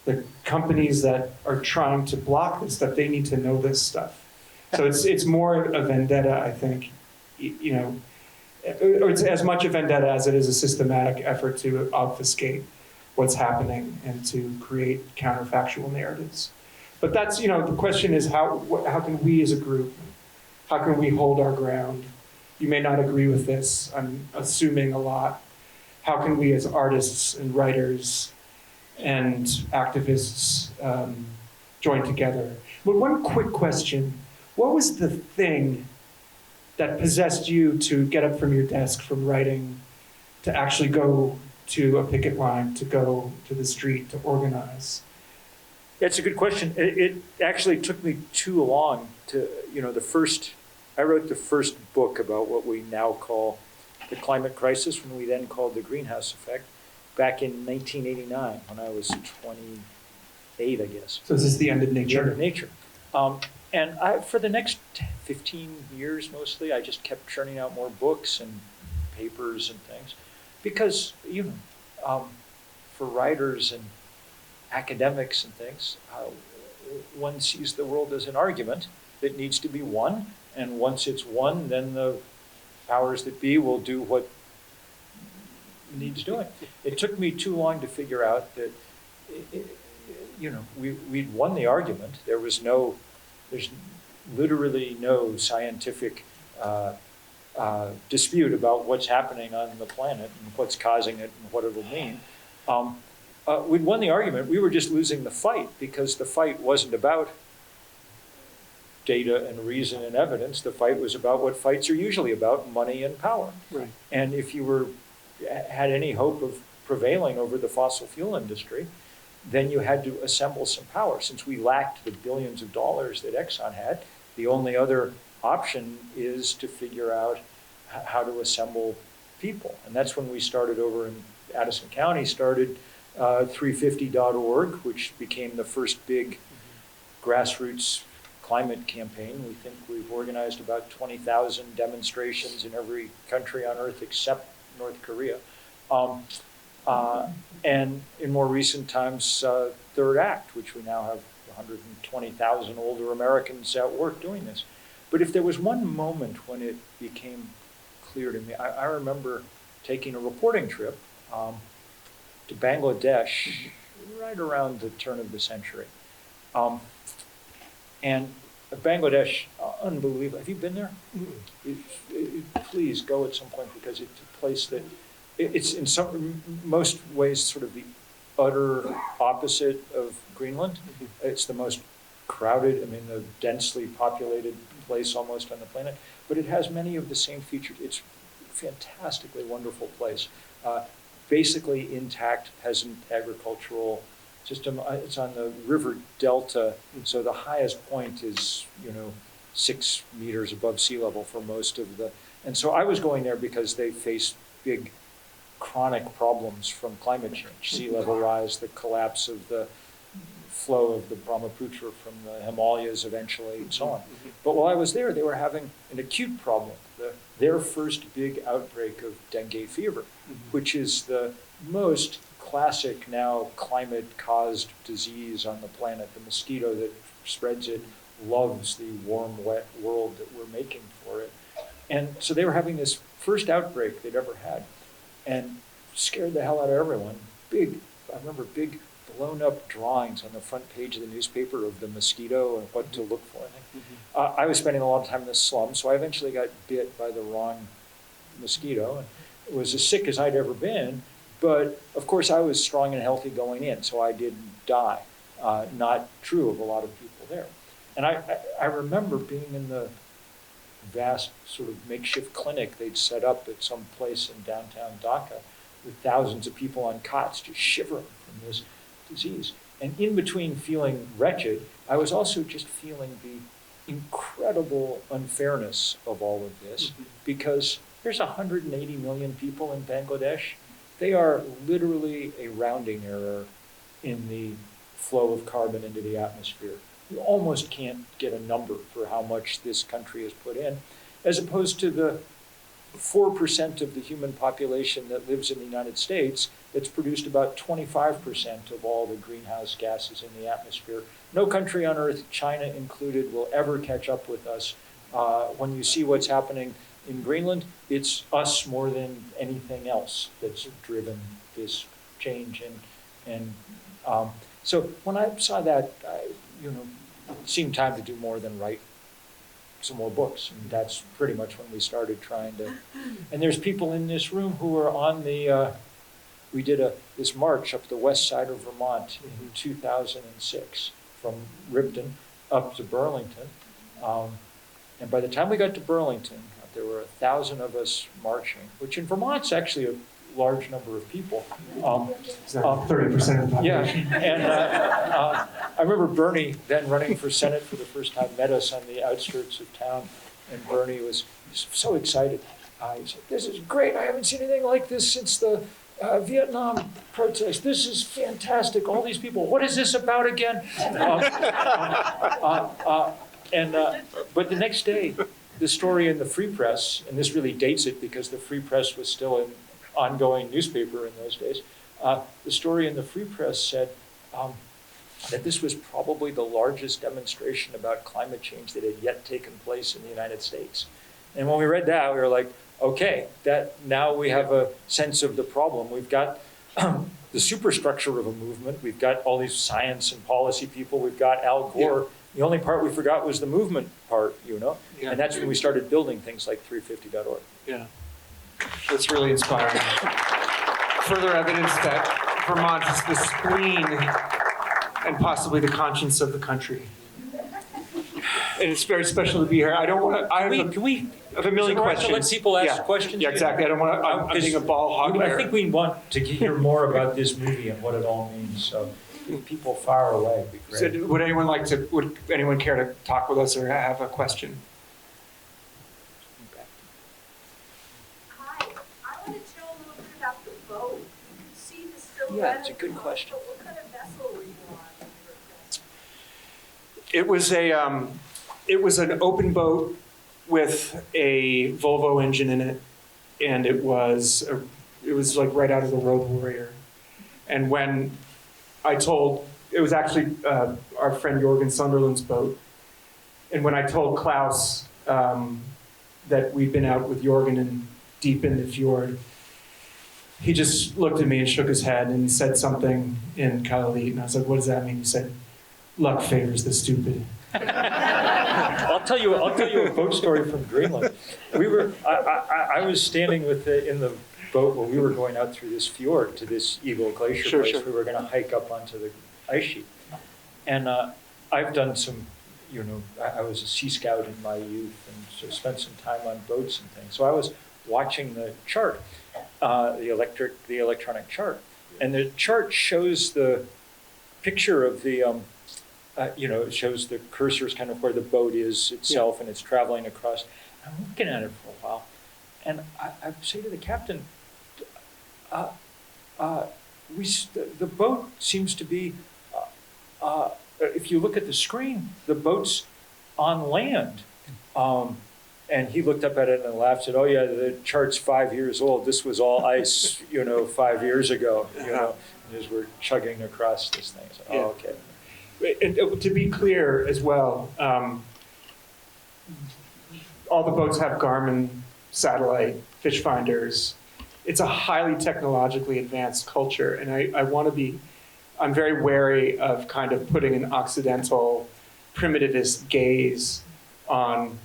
the companies that are trying to block this stuff, they need to know this stuff. So it's more a vendetta, I think, or it's as much a vendetta as it is a systematic effort to obfuscate what's happening and to create counterfactual narratives. But that's, the question is how can we as a group, how can we hold our ground? You may not agree with this, I'm assuming a lot. How can we as artists and writers and activists join together? But one quick question, what was the thing that possessed you to get up from your desk from writing to actually go to a picket line, to go to the street, to organize? That's a good question. It actually took me too long to, I wrote the first book about what we now call the climate crisis, when we then called the greenhouse effect, back in 1989, when I was 28, I guess. So is this The End of Nature? The End of Nature. And for the next 15 years, mostly, I just kept churning out more books and papers and things. Because, for writers and academics and things, one sees the world as an argument that needs to be won. And once it's won, then the powers that be will do what needs doing. It took me too long to figure out that, we'd won the argument. There's literally no scientific dispute about what's happening on the planet and what's causing it and what it'll mean. We'd won the argument. We were just losing the fight, because the fight wasn't about data and reason and evidence. The fight was about what fights are usually about: money and power. Right. And if you had any hope of prevailing over the fossil fuel industry, then you had to assemble some power. Since we lacked the billions of dollars that Exxon had, the only other option is to figure out how to assemble people. And that's when we started over in Addison County, started 350.org, which became the first big grassroots climate campaign. We think we've organized about 20,000 demonstrations in every country on Earth except North Korea. And in more recent times, Third Act, which we now have 120,000 older Americans at work doing this. But if there was one moment when it became clear to me, I remember taking a reporting trip to Bangladesh right around the turn of the century. And Bangladesh, unbelievable. Have you been there? Please go at some point, because it's a place that it's in most ways sort of the utter opposite of Greenland. It's the most crowded, the densely populated place almost on the planet, but it has many of the same features. It's a fantastically wonderful place. Basically intact peasant agricultural system. It's on the river delta, so the highest point is 6 meters above sea level for most of the. And so I was going there because they face big chronic problems from climate change, sea level rise, the collapse of the flow of the Brahmaputra from the Himalayas eventually, and so on. But while I was there, they were having an acute problem. Their first big outbreak of dengue fever, which is the most classic now climate-caused disease on the planet. The mosquito that spreads it loves the warm, wet world that we're making for it. And so they were having this first outbreak they'd ever had, and scared the hell out of everyone. I remember big blown up drawings on the front page of the newspaper of the mosquito and what to look for. I was spending a lot of time in the slum, so I eventually got bit by the wrong mosquito, and was as sick as I'd ever been. But of course, I was strong and healthy going in, so I didn't die. Not true of a lot of people there. And I remember being in the vast sort of makeshift clinic they'd set up at some place in downtown Dhaka with thousands of people on cots just shivering from this disease. And in between feeling wretched, I was also just feeling the incredible unfairness of all of this, because there's 180 million people in Bangladesh. They are literally a rounding error in the flow of carbon into the atmosphere. You almost can't get a number for how much this country has put in, as opposed to the 4% of the human population that lives in the United States that's produced about 25% of all the greenhouse gases in the atmosphere. No country on earth, China included, will ever catch up with us. When you see what's happening in Greenland, it's us more than anything else that's driven this change. So when I saw that, it seemed time to do more than write some more books, and that's pretty much when we started trying to. And there's people in this room who are on the. We did this march up the west side of Vermont in 2006 from Ripton up to Burlington, and by the time we got to Burlington, there were 1,000 of us marching, which in Vermont's actually a large number of people. Is that 30% of the population? Yeah, and I remember Bernie, then running for Senate for the first time, met us on the outskirts of town, and Bernie was so excited. He said, "This is great, I haven't seen anything like this since the Vietnam protest. This is fantastic, all these people, what is this about again?" But the next day, the story in the Free Press, and this really dates it because the Free Press was still an ongoing newspaper in those days, the story in the Free Press said that this was probably the largest demonstration about climate change that had yet taken place in the United States. And when we read that, we were like, okay, that now we have a sense of the problem. We've got the superstructure of a movement. We've got all these science and policy people. We've got Al Gore. Yeah. The only part we forgot was the movement part, Yeah. And that's when we started building things like 350.org. Yeah, that's really inspiring. Further evidence that Vermont is the spleen and possibly the conscience of the country. And it's very special to be here. I don't want to. I have a million questions. Let people ask questions. Yeah, exactly. I don't want to. I'm being a ball hog here. I think we want to hear more about this movie and what it all means. So, if people far away, would be great. So, would anyone care to talk with us or have a question? Hi, I want to know a little bit about the boat. You can see the silhouette. Yeah, it's a good question. But what kind of vessel were you on? It was an open boat with a Volvo engine in it, and it was it was like right out of the Road Warrior. And when I told, it was actually our friend Jorgen Sunderland's boat. And when I told Klaus that we'd been out with Jorgen and deep in the fjord, he just looked at me and shook his head and said something in Kalalit. And I was like, what does that mean? He said, luck favors the stupid. I'll tell you a boat story from Greenland. I was standing in the boat when we were going out through this fjord to this Eagle Glacier place. Sure. We were going to hike up onto the ice sheet. And I've done some, I was a Sea Scout in my youth and so spent some time on boats and things. So I was watching the chart, the electronic chart. And the chart shows the picture of the, it shows the cursors kind of where the boat is itself, and it's traveling across. I'm looking at it for a while, and I say to the captain, the boat seems to be, if you look at the screen, the boat's on land. And he looked up at it and laughed, said, oh yeah, the chart's 5 years old. This was all ice, 5 years ago, as we're chugging across this thing. So, oh, okay. And to be clear as well, all the boats have Garmin satellite fish finders. It's a highly technologically advanced culture, and I'm very wary of kind of putting an Occidental primitivist gaze on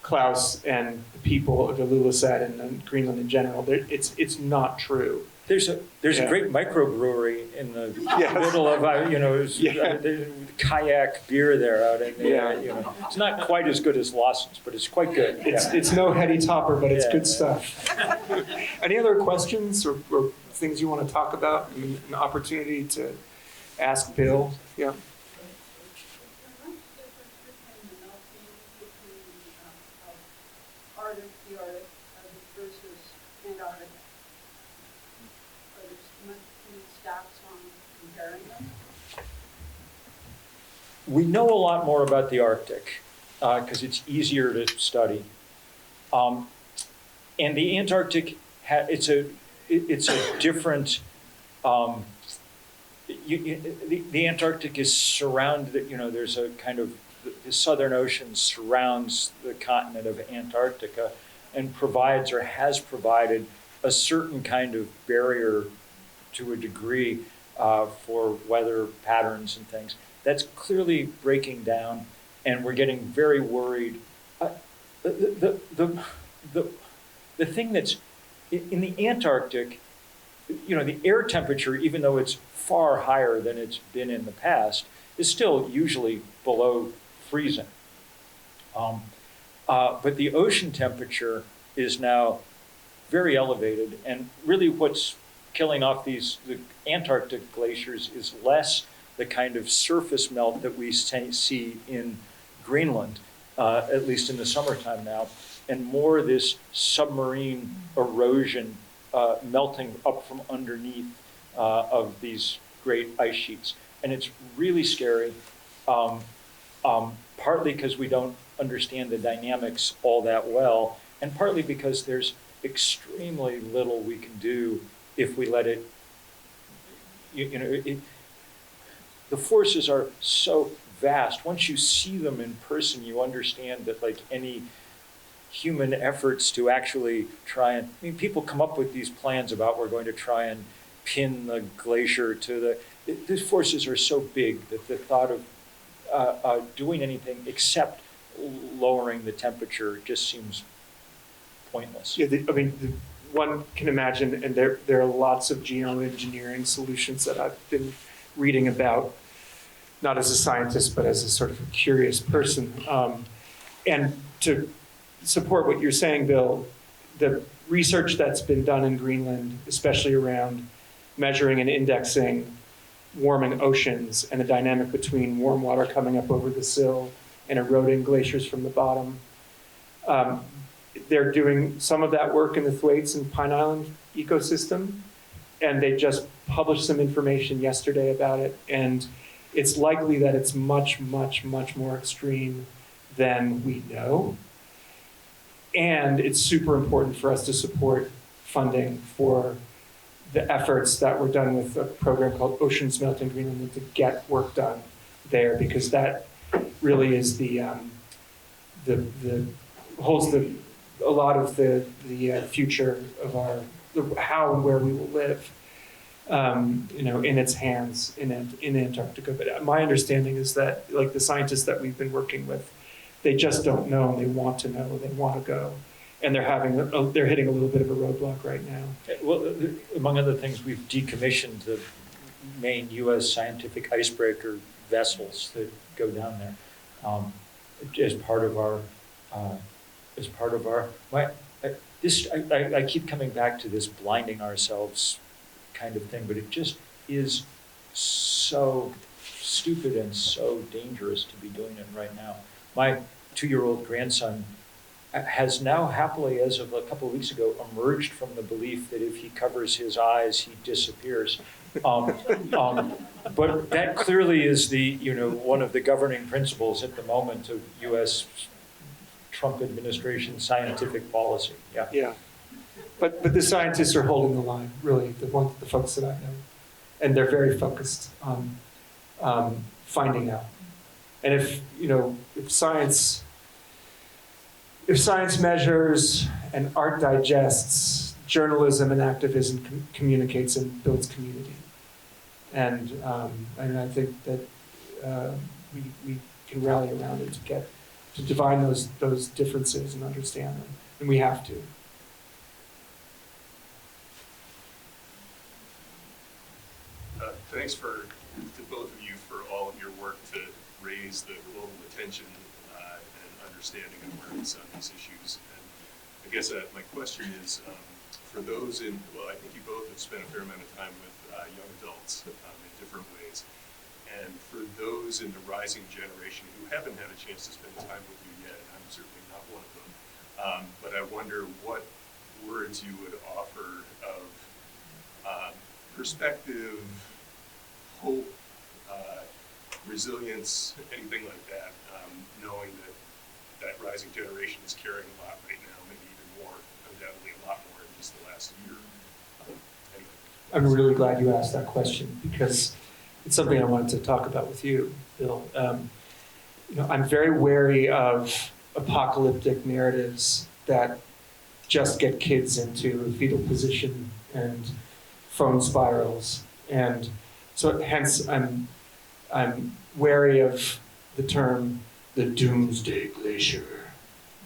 Klaus and the people of Ilulissat and Greenland in general. It's not true. There's a great microbrewery in the middle of kayak beer there out in there. It's not quite as good as Lawson's, but it's quite good. It's no heady topper, but it's good stuff. Any other questions or things you want to talk about? An opportunity to ask Bill. Yeah. The Arctic versus Antarctic. Are there any stats on comparing them? We know a lot more about the Arctic because it's easier to study. And the Antarctic, it's a different, the Antarctic is surrounded, there's a kind of, the Southern Ocean surrounds the continent of Antarctica and provides or has provided a certain kind of barrier to a degree for weather patterns and things. That's clearly breaking down, and we're getting very worried. The thing that's in the Antarctic, the air temperature, even though it's far higher than it's been in the past, is still usually below freezing. But the ocean temperature is now very elevated, and really what's killing off the Antarctic glaciers is less the kind of surface melt that we see in Greenland, at least in the summertime now, and more this submarine erosion melting up from underneath of these great ice sheets. And it's really scary. Partly because we don't understand the dynamics all that well, and partly because there's extremely little we can do if we let it, the forces are so vast. Once you see them in person, you understand that like any human efforts to actually try and, people come up with these plans about we're going to try and pin the glacier to these forces are so big that the thought of doing anything except lowering the temperature just seems pointless. Yeah, one can imagine, and there are lots of geoengineering solutions that I've been reading about, not as a scientist, but as a sort of a curious person. And to support what you're saying, Bill, the research that's been done in Greenland, especially around measuring and indexing warming oceans and the dynamic between warm water coming up over the sill and eroding glaciers from the bottom. They're doing some of that work in the Thwaites and Pine Island ecosystem, and they just published some information yesterday about it, and it's likely that it's much, much, much more extreme than we know. And it's super important for us to support funding for the efforts that were done with a program called Oceans Melt in Greenland to get work done there, because that really is the holds a lot of the future of how and where we will live, in its hands in Antarctica. But my understanding is that, like, the scientists that we've been working with, they just don't know, and they want to know, they want to go, and they're hitting a little bit of a roadblock right now. Well, among other things, we've decommissioned the main U.S. scientific icebreaker vessels that go down there as part of our. I keep coming back to this blinding ourselves kind of thing, but it just is so stupid and so dangerous to be doing it right now. My 2-year-old grandson has now happily, as of a couple of weeks ago, emerged from the belief that if he covers his eyes, he disappears. But that clearly is one of the governing principles at the moment of U.S. Trump administration scientific policy. Yeah. Yeah. But the scientists are holding the line, really, the folks that I know. And they're very focused on finding out. And if science measures and art digests, journalism and activism communicates and builds community. And I think that we can rally around it to divine those differences and understand them, and we have to. Thanks to both of you for all of your work to raise the global attention and understanding and awareness on these issues. And I guess my question is, for those I think you both have spent a fair amount of time with young adults in different ways. And for those in the rising generation who haven't had a chance to spend time with you yet, and I'm certainly not one of them, but I wonder what words you would offer of perspective, hope, resilience, anything like that, knowing that rising generation is carrying a lot right now, maybe even more, undoubtedly a lot more in just the last year. Anyway. I'm really glad you asked that question, because it's something I wanted to talk about with you, Bill. I'm very wary of apocalyptic narratives that just get kids into a fetal position and phone spirals. And so hence I'm wary of the term the doomsday glacier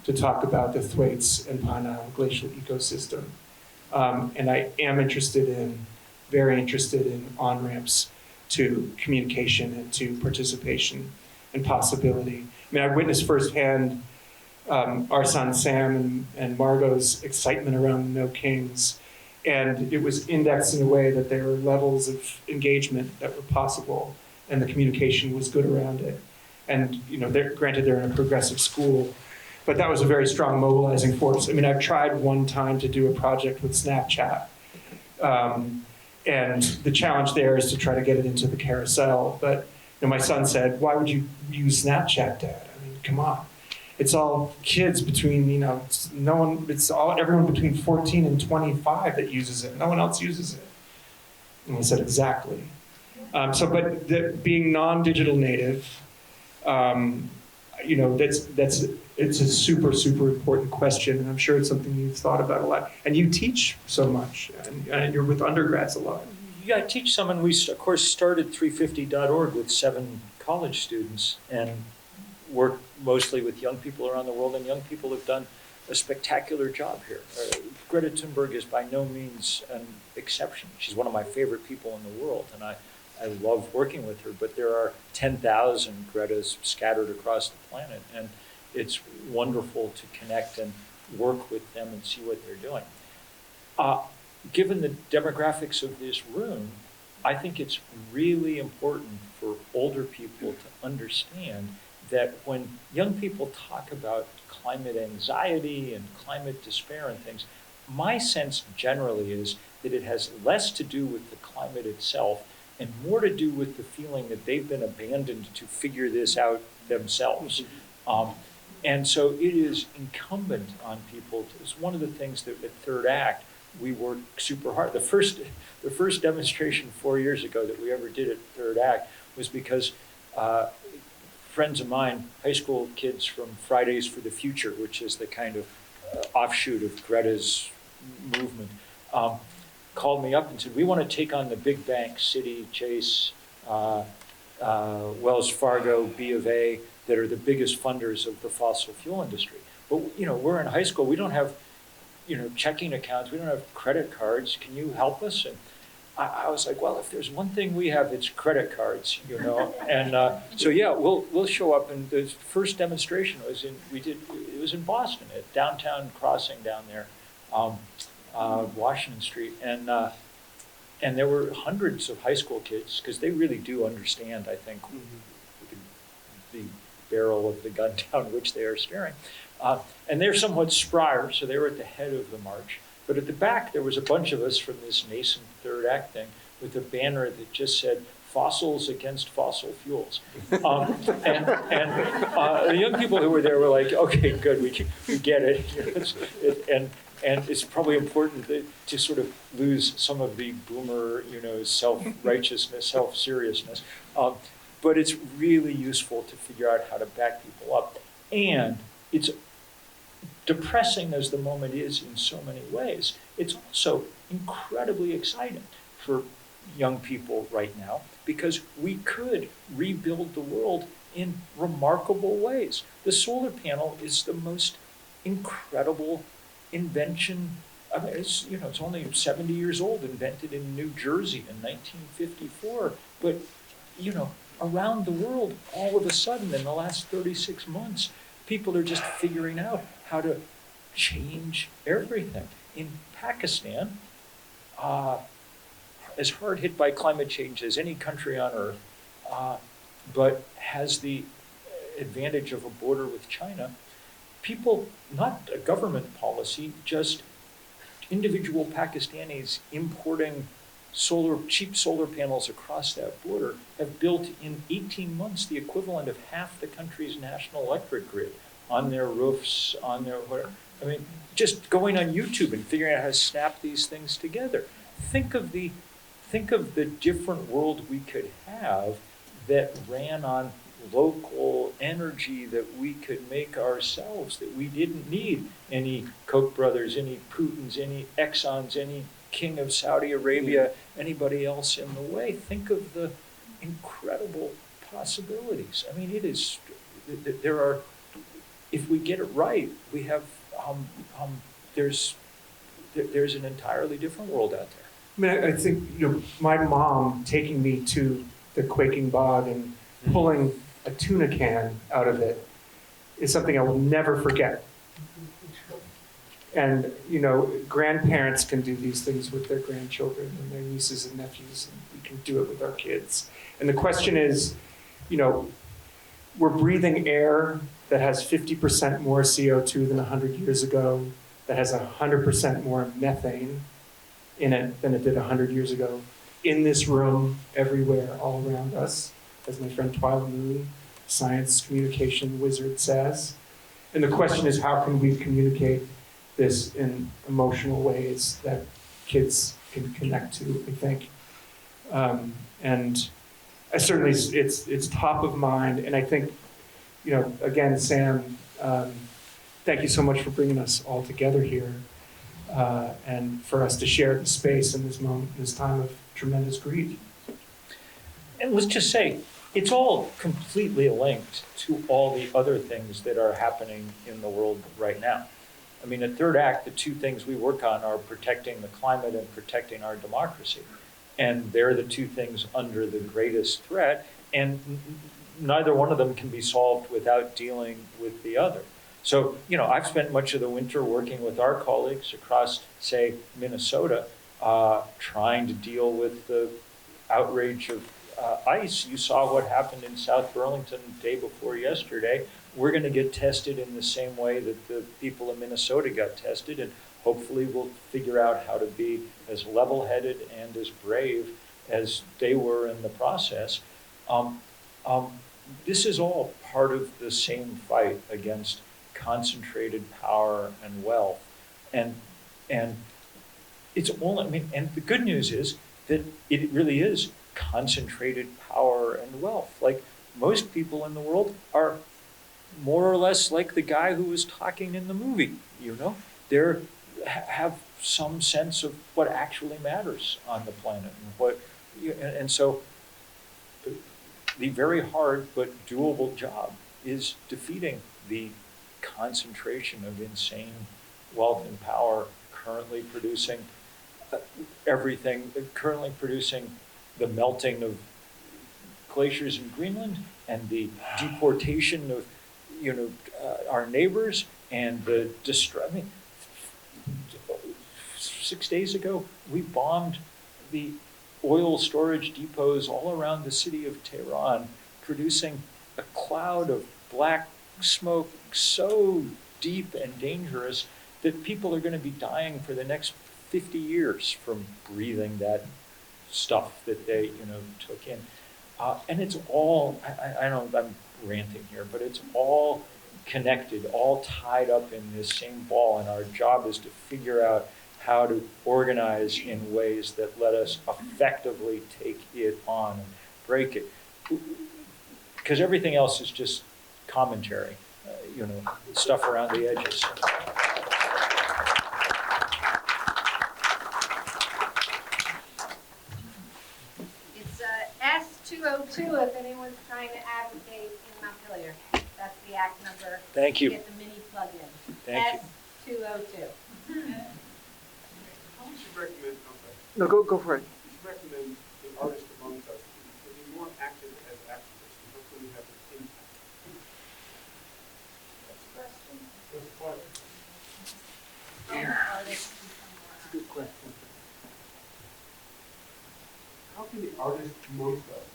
to talk about the Thwaites and Pine Island glacial ecosystem. And I am very interested in on-ramps to communication and to participation and possibility. I mean, I witnessed firsthand our son Sam and Margot's excitement around the No Kings, and it was indexed in a way that there were levels of engagement that were possible, and the communication was good around it. And granted, they're in a progressive school, but that was a very strong mobilizing force. I mean, I've tried one time to do a project with Snapchat, and the challenge there is to try to get it into the carousel. But my son said, "Why would you use Snapchat, Dad? I mean, come on. It's all kids between, everyone between 14 and 25 that uses it. No one else uses it." And I said, exactly. Being non-digital native, it's a super, super important question, and I'm sure it's something you've thought about a lot. And you teach so much, and you're with undergrads a lot. Yeah, I teach some, and we, of course, started 350.org with 7 college students and work mostly with young people around the world, and young people have done a spectacular job here. Greta Thunberg is by no means an exception. She's one of my favorite people in the world, and I love working with her, but there are 10,000 Gretas scattered across the planet, and it's wonderful to connect and work with them and see what they're doing. Given the demographics of this room, I think it's really important for older people to understand that when young people talk about climate anxiety and climate despair and things, my sense generally is that it has less to do with the climate itself and more to do with the feeling that they've been abandoned to figure this out themselves. And so it is incumbent on people it's one of the things that at Third Act we work super hard. The first demonstration 4 years ago that we ever did at Third Act was because friends of mine, high school kids from Fridays for the Future, which is the kind of offshoot of Greta's movement, called me up and said, we want to take on the big banks, Citi, Chase, Wells Fargo, B of A, that are the biggest funders of the fossil fuel industry. But, we're in high school. We don't have, checking accounts. We don't have credit cards. Can you help us? And I was like, well, if there's one thing we have, it's credit cards, And so, yeah, we'll show up. And the first demonstration was it was in Boston at Downtown Crossing down there, Washington Street. And there were hundreds of high school kids, because they really do understand, I think, the barrel of the gun down which they are staring. And they're somewhat spry, so they were at the head of the march. But at the back, there was a bunch of us from this nascent Third Act thing with a banner that just said, "Fossils against fossil fuels." And the young people who were there were like, okay, good, we get it. And it's probably important to sort of lose some of the boomer, self-righteousness, self-seriousness. But it's really useful to figure out how to back people up. And it's depressing as the moment is in so many ways. It's also incredibly exciting for young people right now, because we could rebuild the world in remarkable ways. The solar panel is the most incredible invention. I mean, it's only 70 years old, invented in New Jersey in 1954. But, around the world, all of a sudden, in the last 36 months, people are just figuring out how to change everything. In Pakistan, as hard hit by climate change as any country on earth, but has the advantage of a border with China, people, not a government policy, just individual Pakistanis importing cheap solar panels across that border, have built in 18 months the equivalent of half the country's national electric grid on their roofs, on their whatever. I mean, just going on YouTube and figuring out how to snap these things together. Think of the different world we could have that ran on local energy that we could make ourselves, that we didn't need any Koch brothers, any Putins, any Exxons, any king of Saudi Arabia, anybody else in the way. Think of the incredible possibilities. I mean, there are, if we get it right, we have, there's an entirely different world out there. I mean, I think, my mom taking me to the quaking bog and pulling a tuna can out of it is something I will never forget. And, grandparents can do these things with their grandchildren and their nieces and nephews, and we can do it with our kids. And the question is, we're breathing air that has 50% more CO2 than 100 years ago, that has 100% more methane in it than it did 100 years ago, in this room, everywhere, all around us, as my friend Twyla Moon, science communication wizard, says. And the question is, how can we communicate this in emotional ways that kids can connect to, I think. And I certainly, it's top of mind. And I think, again, Sam, thank you so much for bringing us all together here and for us to share the space in this moment, this time of tremendous grief. And let's just say, it's all completely linked to all the other things that are happening in the world right now. I mean, at Third Act, the two things we work on are protecting the climate and protecting our democracy. And they're the two things under the greatest threat, and neither one of them can be solved without dealing with the other. So, I've spent much of the winter working with our colleagues across, say, Minnesota, trying to deal with the outrage of ice. You saw what happened in South Burlington the day before yesterday. We're going to get tested in the same way that the people in Minnesota got tested, and hopefully we'll figure out how to be as level-headed and as brave as they were in the process. This is all part of the same fight against concentrated power and wealth. And it's all, I mean, and the good news is that it really is concentrated power and wealth. Like, most people in the world are more or less like the guy who was talking in the movie, you know? They're have some sense of what actually matters on the planet, and so the very hard but doable job is defeating the concentration of insane wealth and power currently producing currently producing the melting of glaciers in Greenland and the deportation of, our neighbors and the I mean, 6 days ago, we bombed the oil storage depots all around the city of Tehran, producing a cloud of black smoke so deep and dangerous that people are going to be dying for the next 50 years from breathing that stuff that they, took in. And it's all, I know I'm ranting here, but it's all connected, all tied up in this same ball, and our job is to figure out how to organize in ways that let us effectively take it on and break it. Because everything else is just commentary, stuff around the edges. It's S202 if anyone's trying to advocate in Montpelier. That's the act number. Thank you. Get the mini plug-in. Thank you. S202. How would you recommend, okay, No, go for it. would you recommend the artists among us to be more active as activists and hopefully have an impact? That's a question. Artists. That's a good question. How can the artists amongst us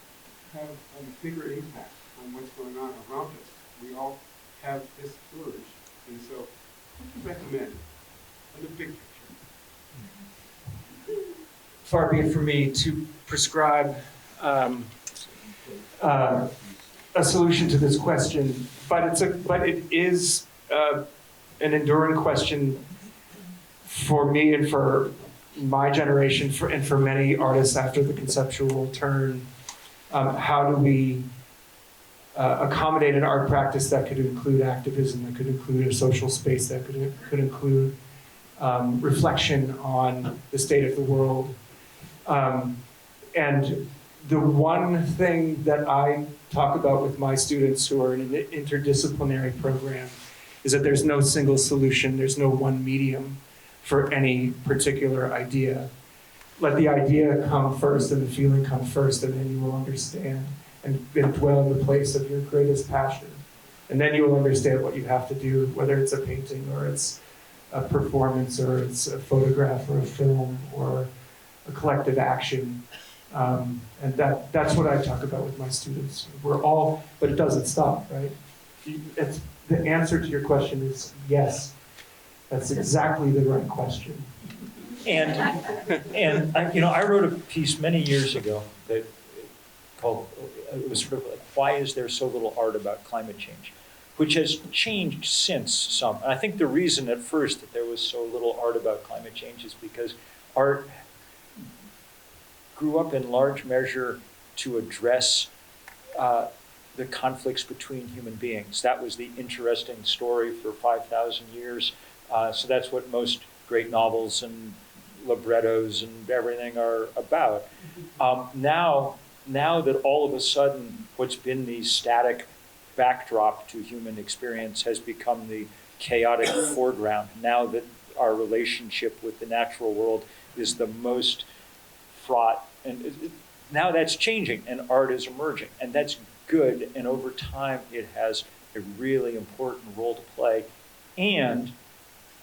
have a bigger impact on what's going on around us? We all have this urge, and so what do you recommend in the big picture? Far be it from me to prescribe a solution to this question, but it is an enduring question for me and for my generation, and for many artists after the conceptual turn. How do we accommodate an art practice that could include activism, that could include a social space, that could include reflection on the state of the world? And the one thing that I talk about with my students who are in an interdisciplinary program is that there's no single solution, there's no one medium for any particular idea. Let the idea come first and the feeling come first, and then you will understand and dwell in the place of your greatest passion. And then you will understand what you have to do, whether it's a painting or it's a performance or it's a photograph or a film or a collective action. And that's what I talk about with my students. But it doesn't stop, right? The answer to your question is yes. That's exactly the right question. And I wrote a piece many years ago that it was sort of like, why is there so little art about climate change? Which has changed since some. And I think the reason at first that there was so little art about climate change is because art grew up in large measure to address the conflicts between human beings. That was the interesting story for 5,000 years. So that's what most great novels and librettos and everything are about. Now that all of a sudden what's been the static backdrop to human experience has become the chaotic foreground, now that our relationship with the natural world is the most fraught, and now that's changing and art is emerging, and that's good, and over time it has a really important role to play. And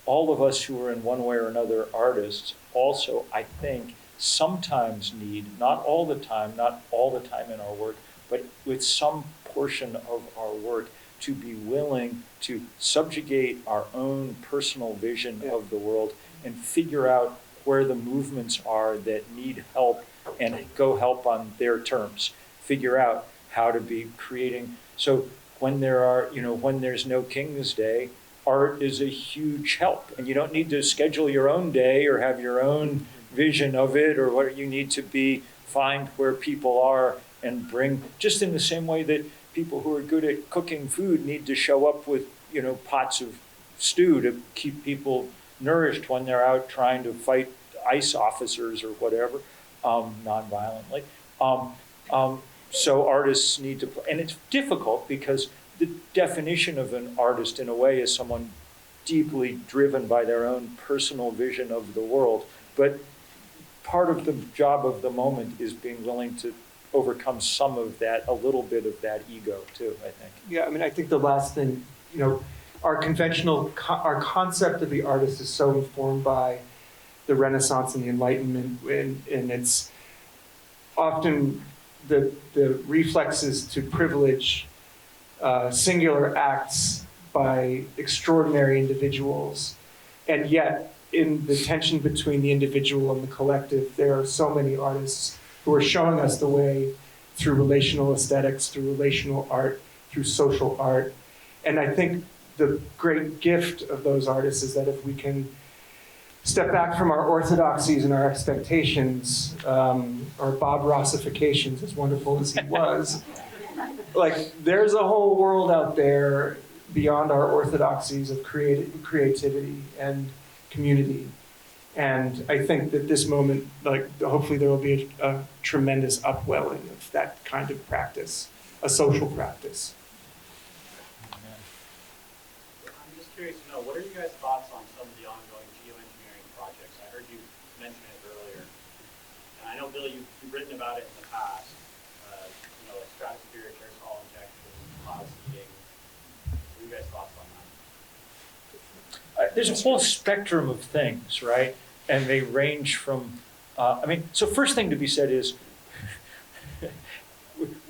all of us who are in one way or another artists also, I think, sometimes need, not all the time in our work, but with some portion of our work, to be willing to subjugate our own personal vision of the world and figure out where the movements are that need help and go help on their terms. Figure out how to be creating. So when there's no King's Day, art is a huge help. And you don't need to schedule your own day or have your own vision of it or what you need to be, find where people are and bring, just in the same way that people who are good at cooking food need to show up with, pots of stew to keep people nourished when they're out trying to fight ICE officers or whatever, non-violently. So artists need to, and it's difficult because the definition of an artist in a way is someone deeply driven by their own personal vision of the world. But part of the job of the moment is being willing to overcome some of that, a little bit of that ego too, I think. Yeah, I mean, I think the last thing, our concept of the artist is so informed by the Renaissance and the Enlightenment, and it's often the reflexes to privilege singular acts by extraordinary individuals. And yet, in the tension between the individual and the collective, there are so many artists who are showing us the way through relational aesthetics, through relational art, through social art. And I think the great gift of those artists is that if we can step back from our orthodoxies and our expectations, or Bob Rossifications, as wonderful as he was, like there's a whole world out there beyond our orthodoxies of creativity and community. And I think that this moment, like hopefully there will be a tremendous upwelling of that kind of practice, a social practice. I'm just curious to know, what are you guys' thoughts on some of the ongoing geoengineering projects? I heard you mention it earlier. And I know, Bill, you've written about it in the past. Like stratospheric air solid injection, cloud seeding. What are you guys' thoughts on that? There's a whole spectrum of things, right? And they range from, so first thing to be said is,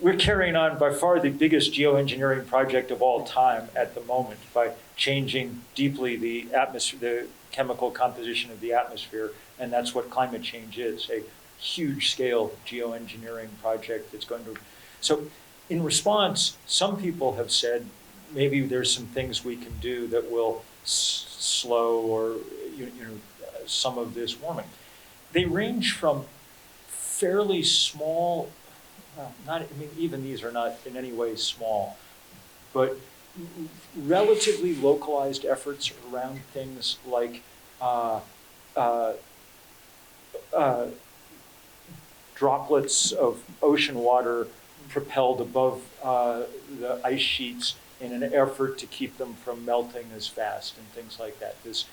we're carrying on by far the biggest geoengineering project of all time at the moment by changing deeply the atmosphere, the chemical composition of the atmosphere, and that's what climate change is, a huge scale geoengineering project that's going to, so in response, some people have said, maybe there's some things we can do that will slow or some of this warming. They range from fairly small, even these are not in any way small, but relatively localized efforts around things like droplets of ocean water propelled above the ice sheets in an effort to keep them from melting as fast and things like that, this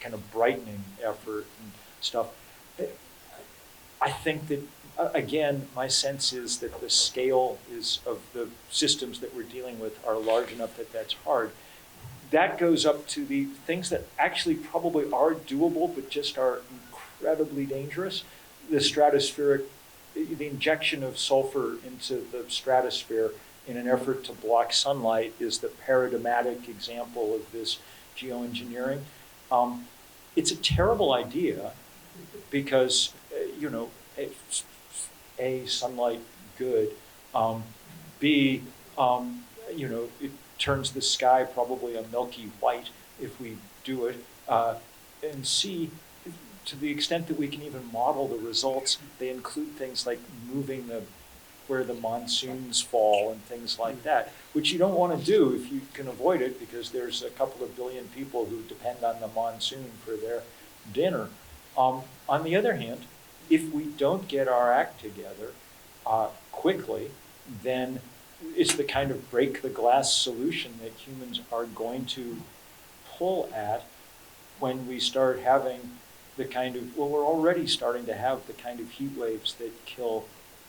kind of brightening effort and stuff. I think that, again, my sense is that the scale of the systems that we're dealing with are large enough that that's hard. That goes up to the things that actually probably are doable but just are incredibly dangerous. The injection of sulfur into the stratosphere in an effort to block sunlight is the paradigmatic example of this geoengineering. It's a terrible idea because, A, sunlight good, B, it turns the sky probably a milky white if we do it, and C, to the extent that we can even model the results, they include things like moving where the monsoons fall and things like that, which you don't want to do if you can avoid it because there's a couple of billion people who depend on the monsoon for their dinner. On the other hand, if we don't get our act together quickly, then it's the kind of break the glass solution that humans are going to pull at when we start having the kind of, we're already starting to have the kind of heat waves that kill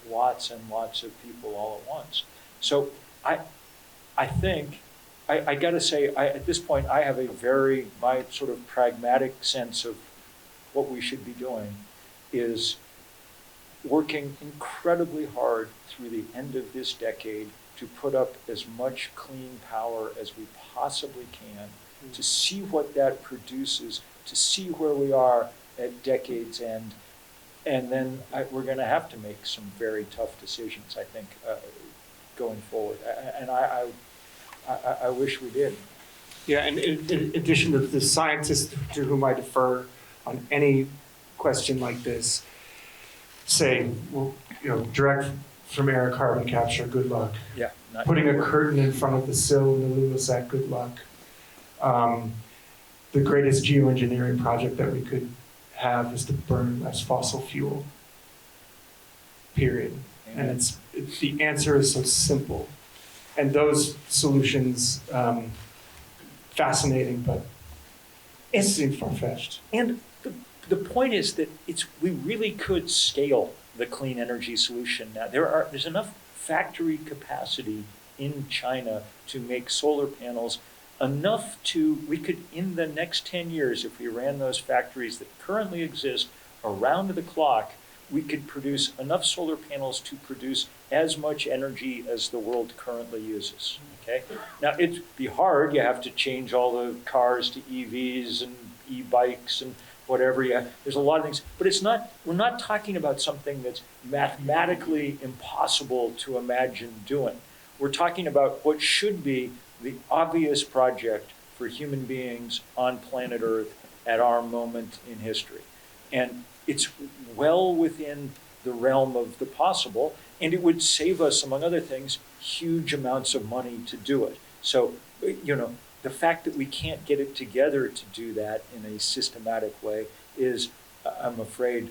lots and lots of people all at once. So I think, I gotta say, at this point, I have my sort of pragmatic sense of what we should be doing is working incredibly hard through the end of this decade to put up as much clean power as we possibly can, to see what that produces, to see where we are at decade's end. And then we're going to have to make some very tough decisions, I think, going forward. And I wish we did. Yeah, and in addition to the scientists to whom I defer on any question like this, say, well, direct from air carbon capture, good luck. Yeah. Putting a curtain in front of the sill in the Lulisat, good luck. The greatest geoengineering project that we could have is to burn less fossil fuel. Period. And the answer is so simple. And those solutions, fascinating, but it seems far-fetched. And the point is that we really could scale the clean energy solution now. There's enough factory capacity in China to make solar panels, we could, in the next 10 years, if we ran those factories that currently exist around the clock, we could produce enough solar panels to produce as much energy as the world currently uses, okay? Now, it'd be hard. You have to change all the cars to EVs and e-bikes and whatever. There's a lot of things, but we're not talking about something that's mathematically impossible to imagine doing. We're talking about what should be the obvious project for human beings on planet Earth at our moment in history. And it's well within the realm of the possible, and it would save us, among other things, huge amounts of money to do it. So, the fact that we can't get it together to do that in a systematic way is, I'm afraid,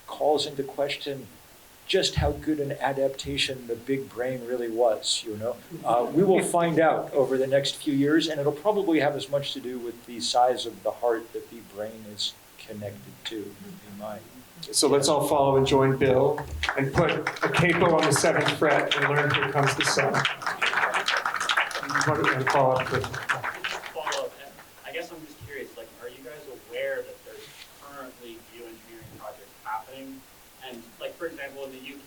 calls into question just how good an adaptation the big brain really was, We will find out over the next few years, and it'll probably have as much to do with the size of the heart that the brain is connected to, in mind. So let's all follow and join Bill and put a capo on the 7th fret and learn Here Comes the Sun. And follow up with. Follow-up. I guess I'm just curious, are you guys aware that there's currently geoengineering projects happening? And for example, in the UK,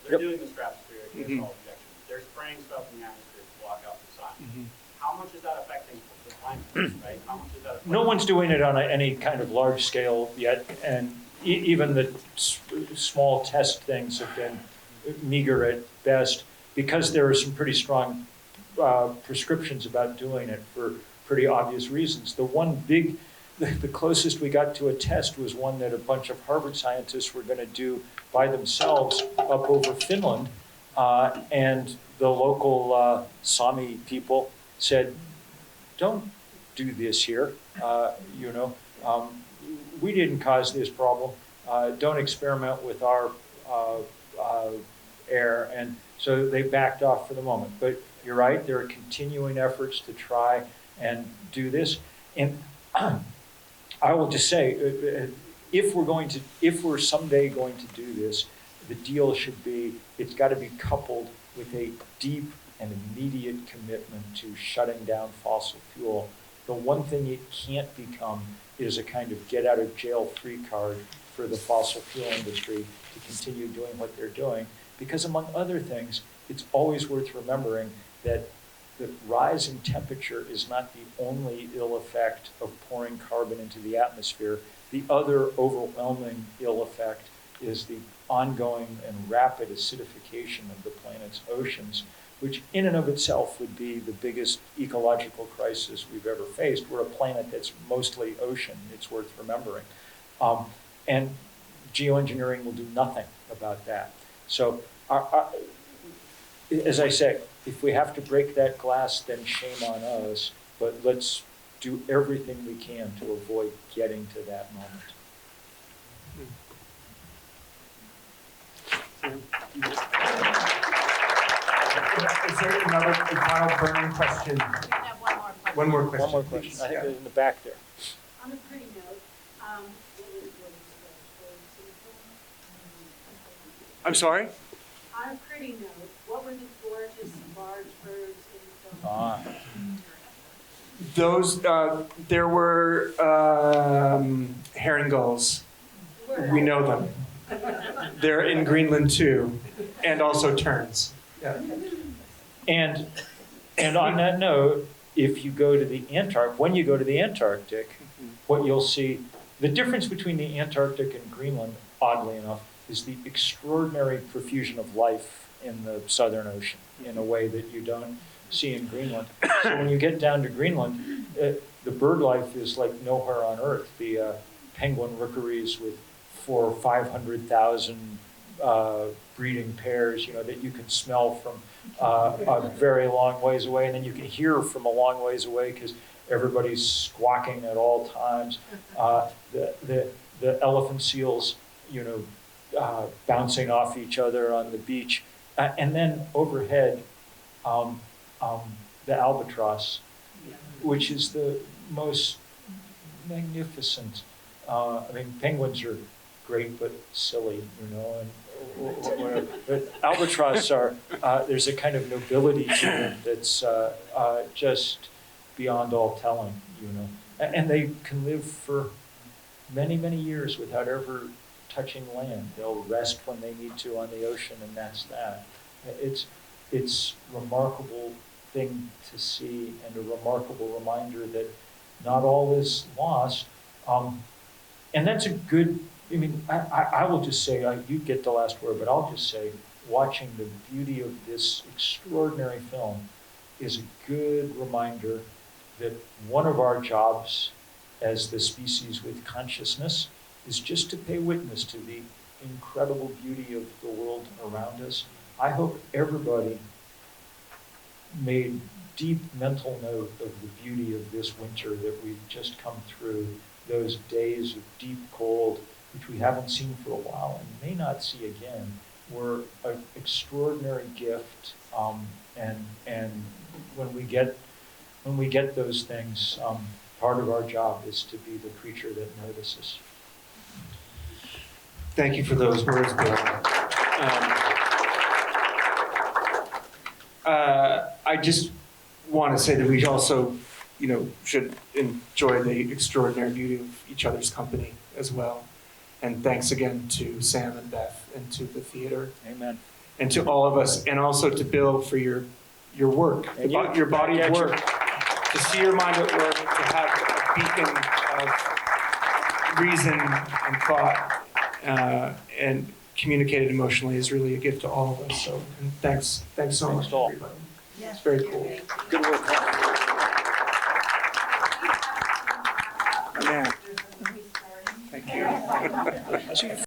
they're doing the stratospheric aerosol injection. They're spraying stuff in the atmosphere to block out the sun. How much is that affecting the climate, right? How much is that affecting? No one's doing it on any kind of large scale yet, and even the small test things have been meager at best, because there are some pretty strong prescriptions about doing it for pretty obvious reasons. The closest we got to a test was one that a bunch of Harvard scientists were going to do by themselves up over Finland, and the local Sami people said, "Don't do this here. We didn't cause this problem. Don't experiment with our air." And so they backed off for the moment. But you're right, there are continuing efforts to try and do this. And I will just say, if we're someday going to do this, the deal should be, it's got to be coupled with a deep and immediate commitment to shutting down fossil fuel. The one thing it can't become is a kind of get out of jail free card for the fossil fuel industry to continue doing what they're doing. Because among other things, it's always worth remembering that the rise in temperature is not the only ill effect of pouring carbon into the atmosphere. The other overwhelming ill effect is the ongoing and rapid acidification of the planet's oceans, which in and of itself would be the biggest ecological crisis we've ever faced. We're a planet that's mostly ocean, it's worth remembering. And geoengineering will do nothing about that. So as I say, if we have to break that glass, then shame on us, but let's do everything we can to avoid getting to that moment. Is there another final burning question? We have one more question. One more question. One more question. I think it's in the back there. On a pretty note, I'm sorry? on a pretty note, what were the gorgeous large birds in the film? Those, there were herring gulls. We know them. They're in Greenland too, and also terns. Yeah. And on that note, if you go to the when you go to the Antarctic, what you'll see, the difference between the Antarctic and Greenland, oddly enough, is the extraordinary profusion of life in the Southern Ocean in a way that you don't see in Greenland. So when you get down to Greenland, the bird life is like nowhere on Earth. The penguin rookeries with 400,000 or 500,000 breeding pairs, that you can smell from a very long ways away, and then you can hear from a long ways away because everybody's squawking at all times. The elephant seals, bouncing off each other on the beach, and then overhead, the albatross, which is the most magnificent. Penguins are great but silly, and whatever. But albatross are, there's a kind of nobility to them that's just beyond all telling, And they can live for many, many years without ever touching land. They'll rest when they need to on the ocean, and that's that. It's remarkable thing to see, and a remarkable reminder that not all is lost. And that's a good, I will just say, you get the last word, but I'll just say, watching the beauty of this extraordinary film is a good reminder that one of our jobs as the species with consciousness is just to pay witness to the incredible beauty of the world around us. I hope everybody made deep mental note of the beauty of this winter that we've just come through, those days of deep cold, which we haven't seen for a while and may not see again, were an extraordinary gift. And when we get those things, part of our job is to be the creature that notices. Thank you for those words, Bill. I just want to say that we also, should enjoy the extraordinary beauty of each other's company as well. And thanks again to Sam and Beth and to the theater. Amen. And to all of us, and also to Bill for your work, your body of work, to see your mind at work, to have a beacon of reason and thought and communicated emotionally is really a gift to all of us. So and thanks so much to everybody. It's very cool. Good work. Yeah. Thank you.